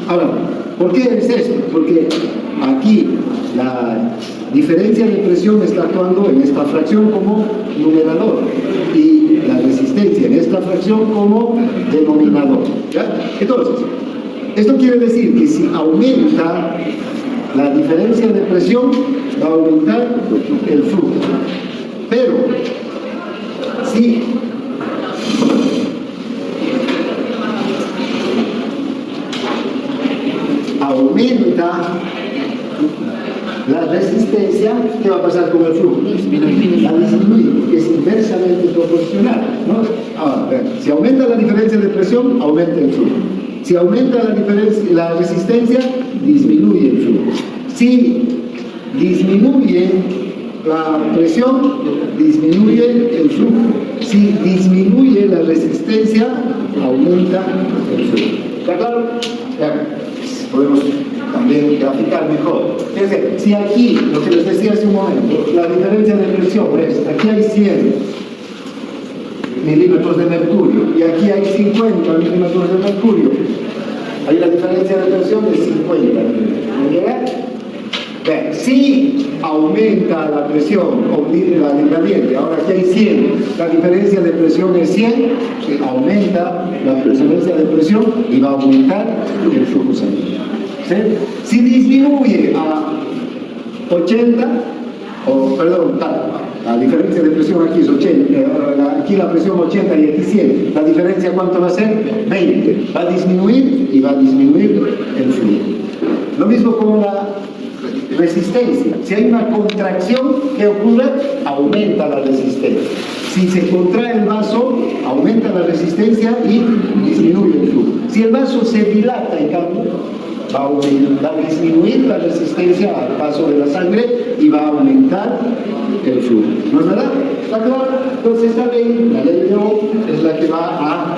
Ahora, ¿por qué es esto? Porque aquí la diferencia de presión está actuando en esta fracción como numerador y la resistencia en esta fracción como denominador, ¿ya? Entonces, esto quiere decir que si aumenta la diferencia de presión, va a aumentar el flujo. Pero, si aumenta la resistencia, ¿qué va a pasar con el flujo? Va a disminuir, porque es inversamente proporcional, ¿no? Ahora, si aumenta la diferencia de presión, aumenta el flujo. Si aumenta la resistencia, disminuye el flujo. Si disminuye la presión, disminuye el flujo. Si disminuye la resistencia, aumenta el flujo. ¿Está claro? Podemos también graficar mejor. Es decir, si aquí, lo que les decía hace un momento, la diferencia de presión es, aquí hay 100 milímetros de mercurio y aquí hay 50 milímetros de mercurio, ahí la diferencia de presión es 50 milímetros. Si aumenta la presión o la gradiente, ahora aquí hay 100, la diferencia de presión es 100, aumenta la diferencia de presión y va a aumentar el flujo sanguíneo. ¿Sí? Si disminuye a 80, la diferencia de presión aquí es 80, aquí la presión 80 y aquí 100, la diferencia ¿cuánto va a ser? 20, va a disminuir y va a disminuir el flujo. Lo mismo con la resistencia. Si hay una contracción, ¿qué ocurre? Aumenta la resistencia. Si se contrae el vaso, aumenta la resistencia y disminuye el flujo. Si el vaso se dilata, en cambio, va a disminuir la resistencia al paso de la sangre y va a aumentar el flujo. ¿No es verdad? ¿Está claro? Entonces esta ley, la ley de Ohm, es la que va a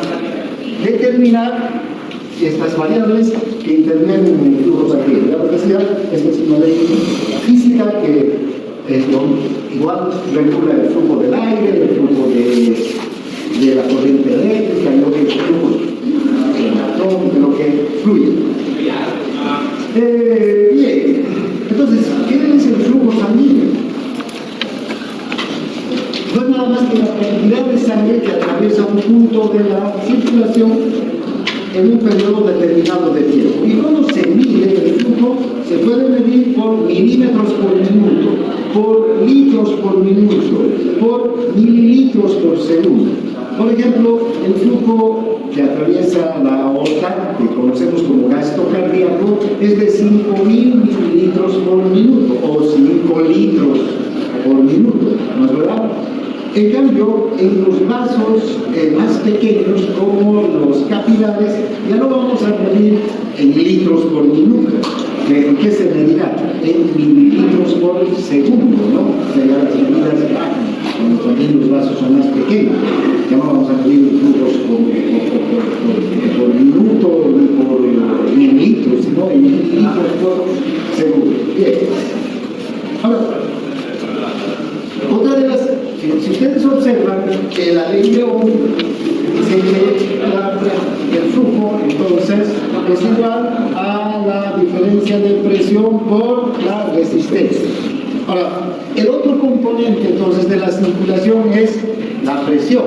determinar estas variables que intervienen en el flujo sanguíneo. Ya lo decía, esta es una ley física que igual regula el flujo del aire, el flujo de la corriente eléctrica, y lo que de lo que fluye. Bien, entonces, ¿qué es el flujo sanguíneo? No es nada más que la cantidad de sangre que atraviesa un punto de la circulación en un periodo determinado de tiempo. ¿Y cómo se mide el flujo? Se puede medir por milímetros por minuto, por litros por minuto, por mililitros por segundo. Por ejemplo, el flujo que atraviesa la aorta, que conocemos como gasto cardíaco, es de 5.000 mililitros por minuto o 5 litros por minuto, ¿no es verdad? En cambio, en los vasos más pequeños, como los capilares, ya lo vamos a medir en litros por minuto. ¿En qué se medirá? En mililitros por segundo, ¿no? Serían las medidas cuando también los vasos son más pequeños. Ya no vamos a medir los flujos por minuto ni en litros, sino en mililitros por segundo. Bien. Ahora, otra de las, si ustedes observan que la ley de Ohm dice que el flujo entonces es igual a la diferencia de presión por la resistencia. Ahora, el otro componente entonces de la circulación es la presión.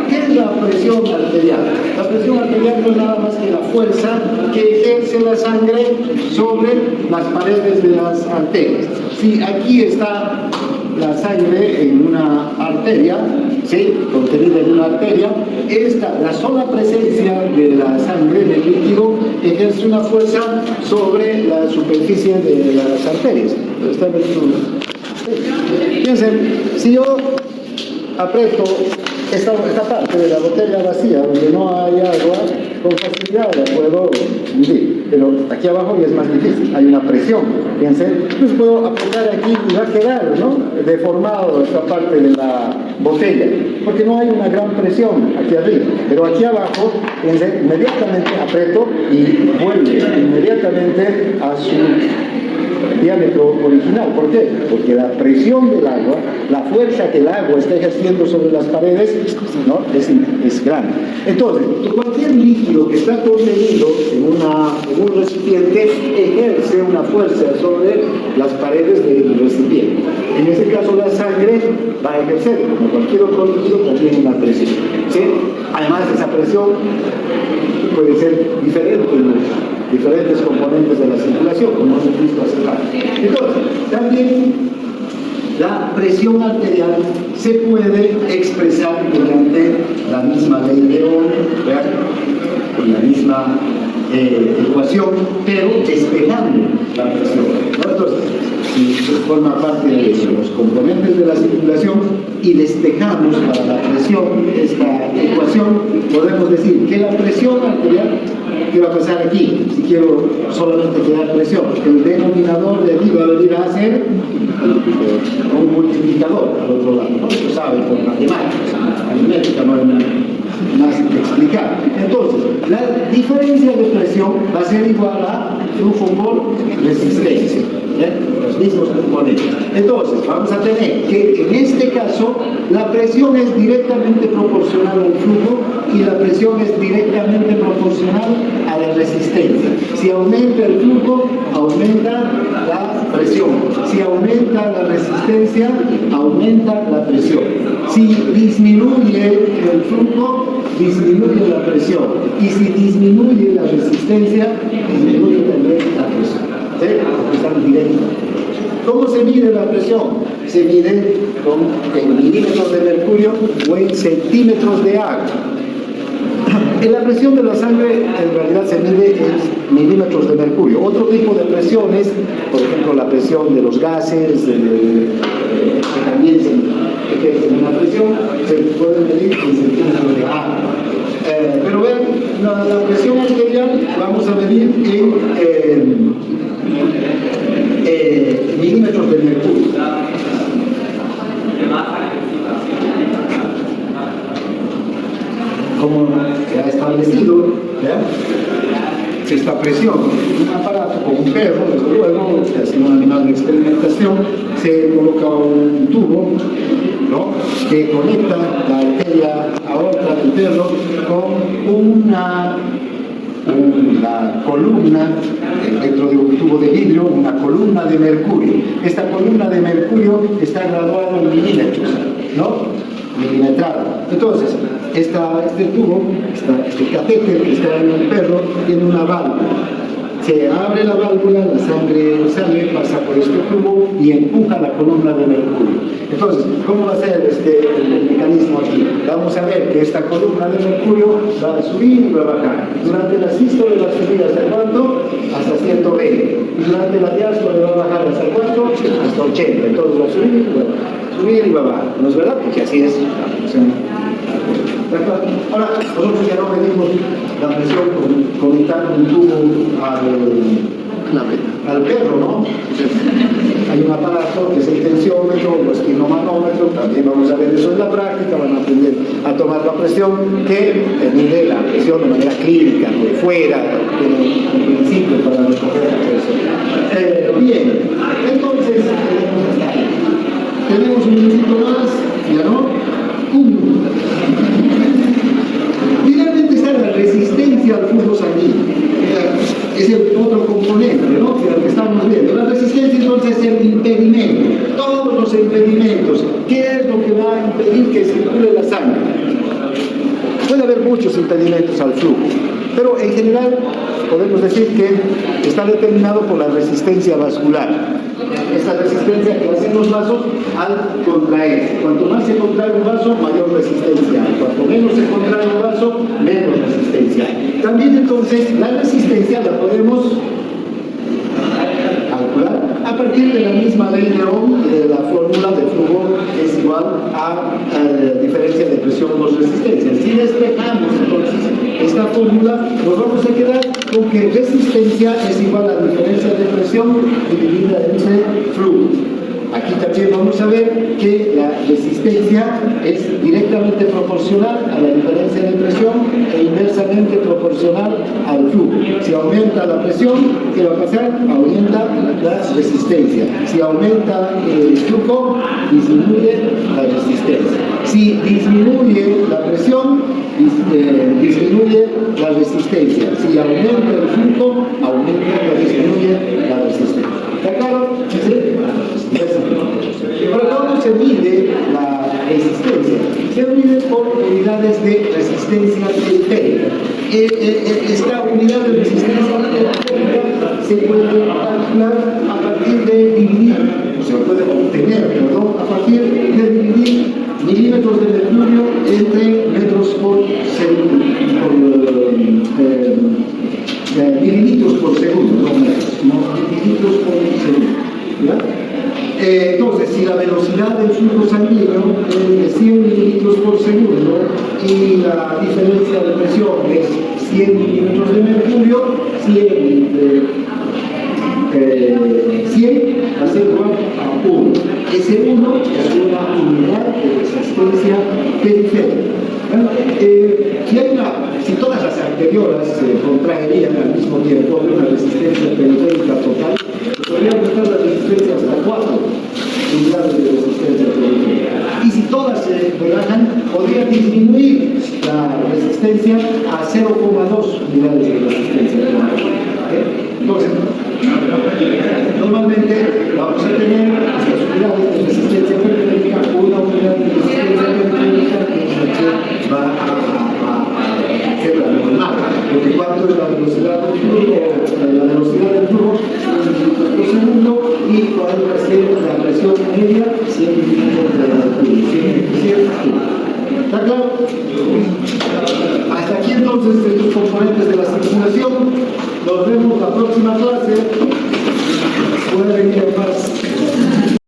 ¿Qué es la presión arterial? La presión arterial no es nada más que la fuerza que ejerce la sangre sobre las paredes de las arterias. Si aquí está la sangre en una arteria, ¿sí? Contenida en una arteria, la sola presencia de la sangre en el líquido ejerce una fuerza sobre la superficie de las arterias. Fíjense, si yo aprieto esta parte de la botella vacía donde no hay agua, con facilidad la puedo hundir, pero aquí abajo ya es más difícil, hay una presión. Fíjense, entonces puedo apretar aquí y va a quedar, ¿no?, deformado esta parte de la botella, porque no hay una gran presión aquí arriba, pero aquí abajo, fíjense, inmediatamente aprieto y vuelve inmediatamente a su diámetro original. ¿Por qué? Porque la presión del agua, la fuerza que el agua está ejerciendo sobre las paredes, ¿no?, es grande. Entonces, cualquier líquido que está contenido en un recipiente ejerce una fuerza sobre las paredes del recipiente. En este caso, la sangre va a ejercer, como cualquier otro líquido, también una presión, ¿sí? Además, esa presión puede ser diferente en los diferentes componentes de la circulación, como hemos visto hace rato. Entonces, también la presión arterial se puede expresar mediante la misma ley de Ohm, con la misma ecuación, pero despejando la presión, ¿no? Entonces, si forma parte de los componentes de la circulación y despejamos para la presión esta ecuación, podemos decir que la presión arterial, ¿qué va a pasar aquí? Si quiero solamente quedar presión, el denominador de aquí va a venir a ser un multiplicador al otro lado, ¿no? Eso sabe por matemáticas, aritmética, no hay más que explicar. Entonces, la diferencia de presión va a ser igual a flujo por resistencia, los mismos componentes. Entonces, vamos a tener que en este caso la presión es directamente proporcional al flujo y la presión es directamente proporcional a la resistencia. Si aumenta el flujo, aumenta la presión. Si aumenta la resistencia, aumenta la presión. Si disminuye el flujo, disminuye la presión. Y si disminuye la resistencia, disminuye también la presión. ¿Sí? Porque están directos. ¿Cómo se mide la presión? Se mide en milímetros de mercurio o en centímetros de agua. En la presión de la sangre en realidad se mide en milímetros de mercurio. Otro tipo de presiones, por ejemplo la presión de los gases, que también se ejerce una presión, se puede medir en centímetros de agua. Pero ven, la presión arterial vamos a medir en milímetros de mercurio. Como se ha establecido, ¿ya?, esta presión, un aparato con un perro, desde luego, se hace un animal de experimentación, se coloca un tubo, ¿no?, que conecta la arteria aorta del perro con una columna dentro de un tubo de vidrio, una columna de mercurio. Esta columna de mercurio está graduada en milímetros, ¿no?, milimetrado. Entonces, este tubo, este catéter que está en el perro, tiene una válvula. Se abre la válvula, la sangre sale, pasa por este tubo y empuja la columna de mercurio. Entonces, ¿cómo va a ser el mecanismo aquí? Vamos a ver que esta columna de mercurio va a subir y va a bajar. Durante la sístole va a subir ¿hasta cuánto? Hasta 120. Y durante la diástole va a bajar ¿hasta cuánto? Hasta 80. Entonces va a subir y va a bajar. ¿No es verdad? Porque así es la función. Ahora, nosotros ya no medimos la presión conectando un tubo al perro, ¿no? Hay un aparato que es el tensiómetro o espinomanómetro, también vamos a ver eso en la práctica, van a aprender a tomar la presión, que mide la presión de manera clínica, por fuera, tiene un principio para recoger la presión. Bien, entonces tenemos un minutito más, ¿ya no? Finalmente está la resistencia al flujo sanguíneo. Es el otro componente, ¿no?, que estamos viendo. La resistencia entonces es el impedimento. Todos los impedimentos. ¿Qué es lo que va a impedir que circule la sangre? Puede haber muchos impedimentos al flujo, pero en general podemos decir que está determinado por la resistencia vascular. Esta resistencia que hacen los vasos al contraer. Cuanto más se contrae un vaso, mayor resistencia hay. Cuanto menos se contrae un vaso, menos resistencia hay. También entonces la resistencia la podemos calcular a partir de la misma ley de Ohm, de la fórmula de flujo es igual a diferencia de presión por resistencia. Si despejamos entonces esta fórmula, nos vamos a quedar con que resistencia es igual a diferencia de presión dividida entre flujo. Aquí también vamos a ver que la resistencia es directamente proporcional a la diferencia de presión e inversamente proporcional al flujo. Si aumenta la presión, ¿qué va a pasar? Aumenta la resistencia. Si aumenta el flujo, disminuye la resistencia. Si disminuye la presión, disminuye la resistencia. Si aumenta el flujo, aumenta o disminuye la resistencia. ¿Está claro? ¿Sí? Ahora, ¿cómo se mide la resistencia? Se mide por unidades de resistencia periférica. Esta unidad de resistencia periférica se puede calcular a partir de dividir, se puede obtener, perdón, a partir de dividir milímetros de mercurio entre metros por segundo, mililitros por segundo, no metros, no mililitros por segundo. ¿Ya? Entonces, si la velocidad del flujo sanguíneo es de 100 mililitros por segundo y la diferencia de presión es 100 milímetros de mercurio, 100 va a ser igual a 1. Ese 1 es una unidad de resistencia periférica. Si todas las anteriores se contraerían al mismo tiempo, una resistencia periférica total, podríamos estar la resistencia hasta 4 unidades de resistencia periférica. Y si todas se relajan, podría disminuir la resistencia a 0,2 unidades de resistencia periférica. Entonces, normalmente vamos a tener estas unidades de resistencia periférica, una unidad de resistencia periférica que va a ser la normal, porque cuánto es la velocidad del flujo, la velocidad del flujo, 100 milímetros por segundo, y cuál va a ser la presión media, 100 milímetros de mercurio. ¿Está claro? Hasta aquí entonces estos componentes de la circulación. Nos vemos la próxima clase.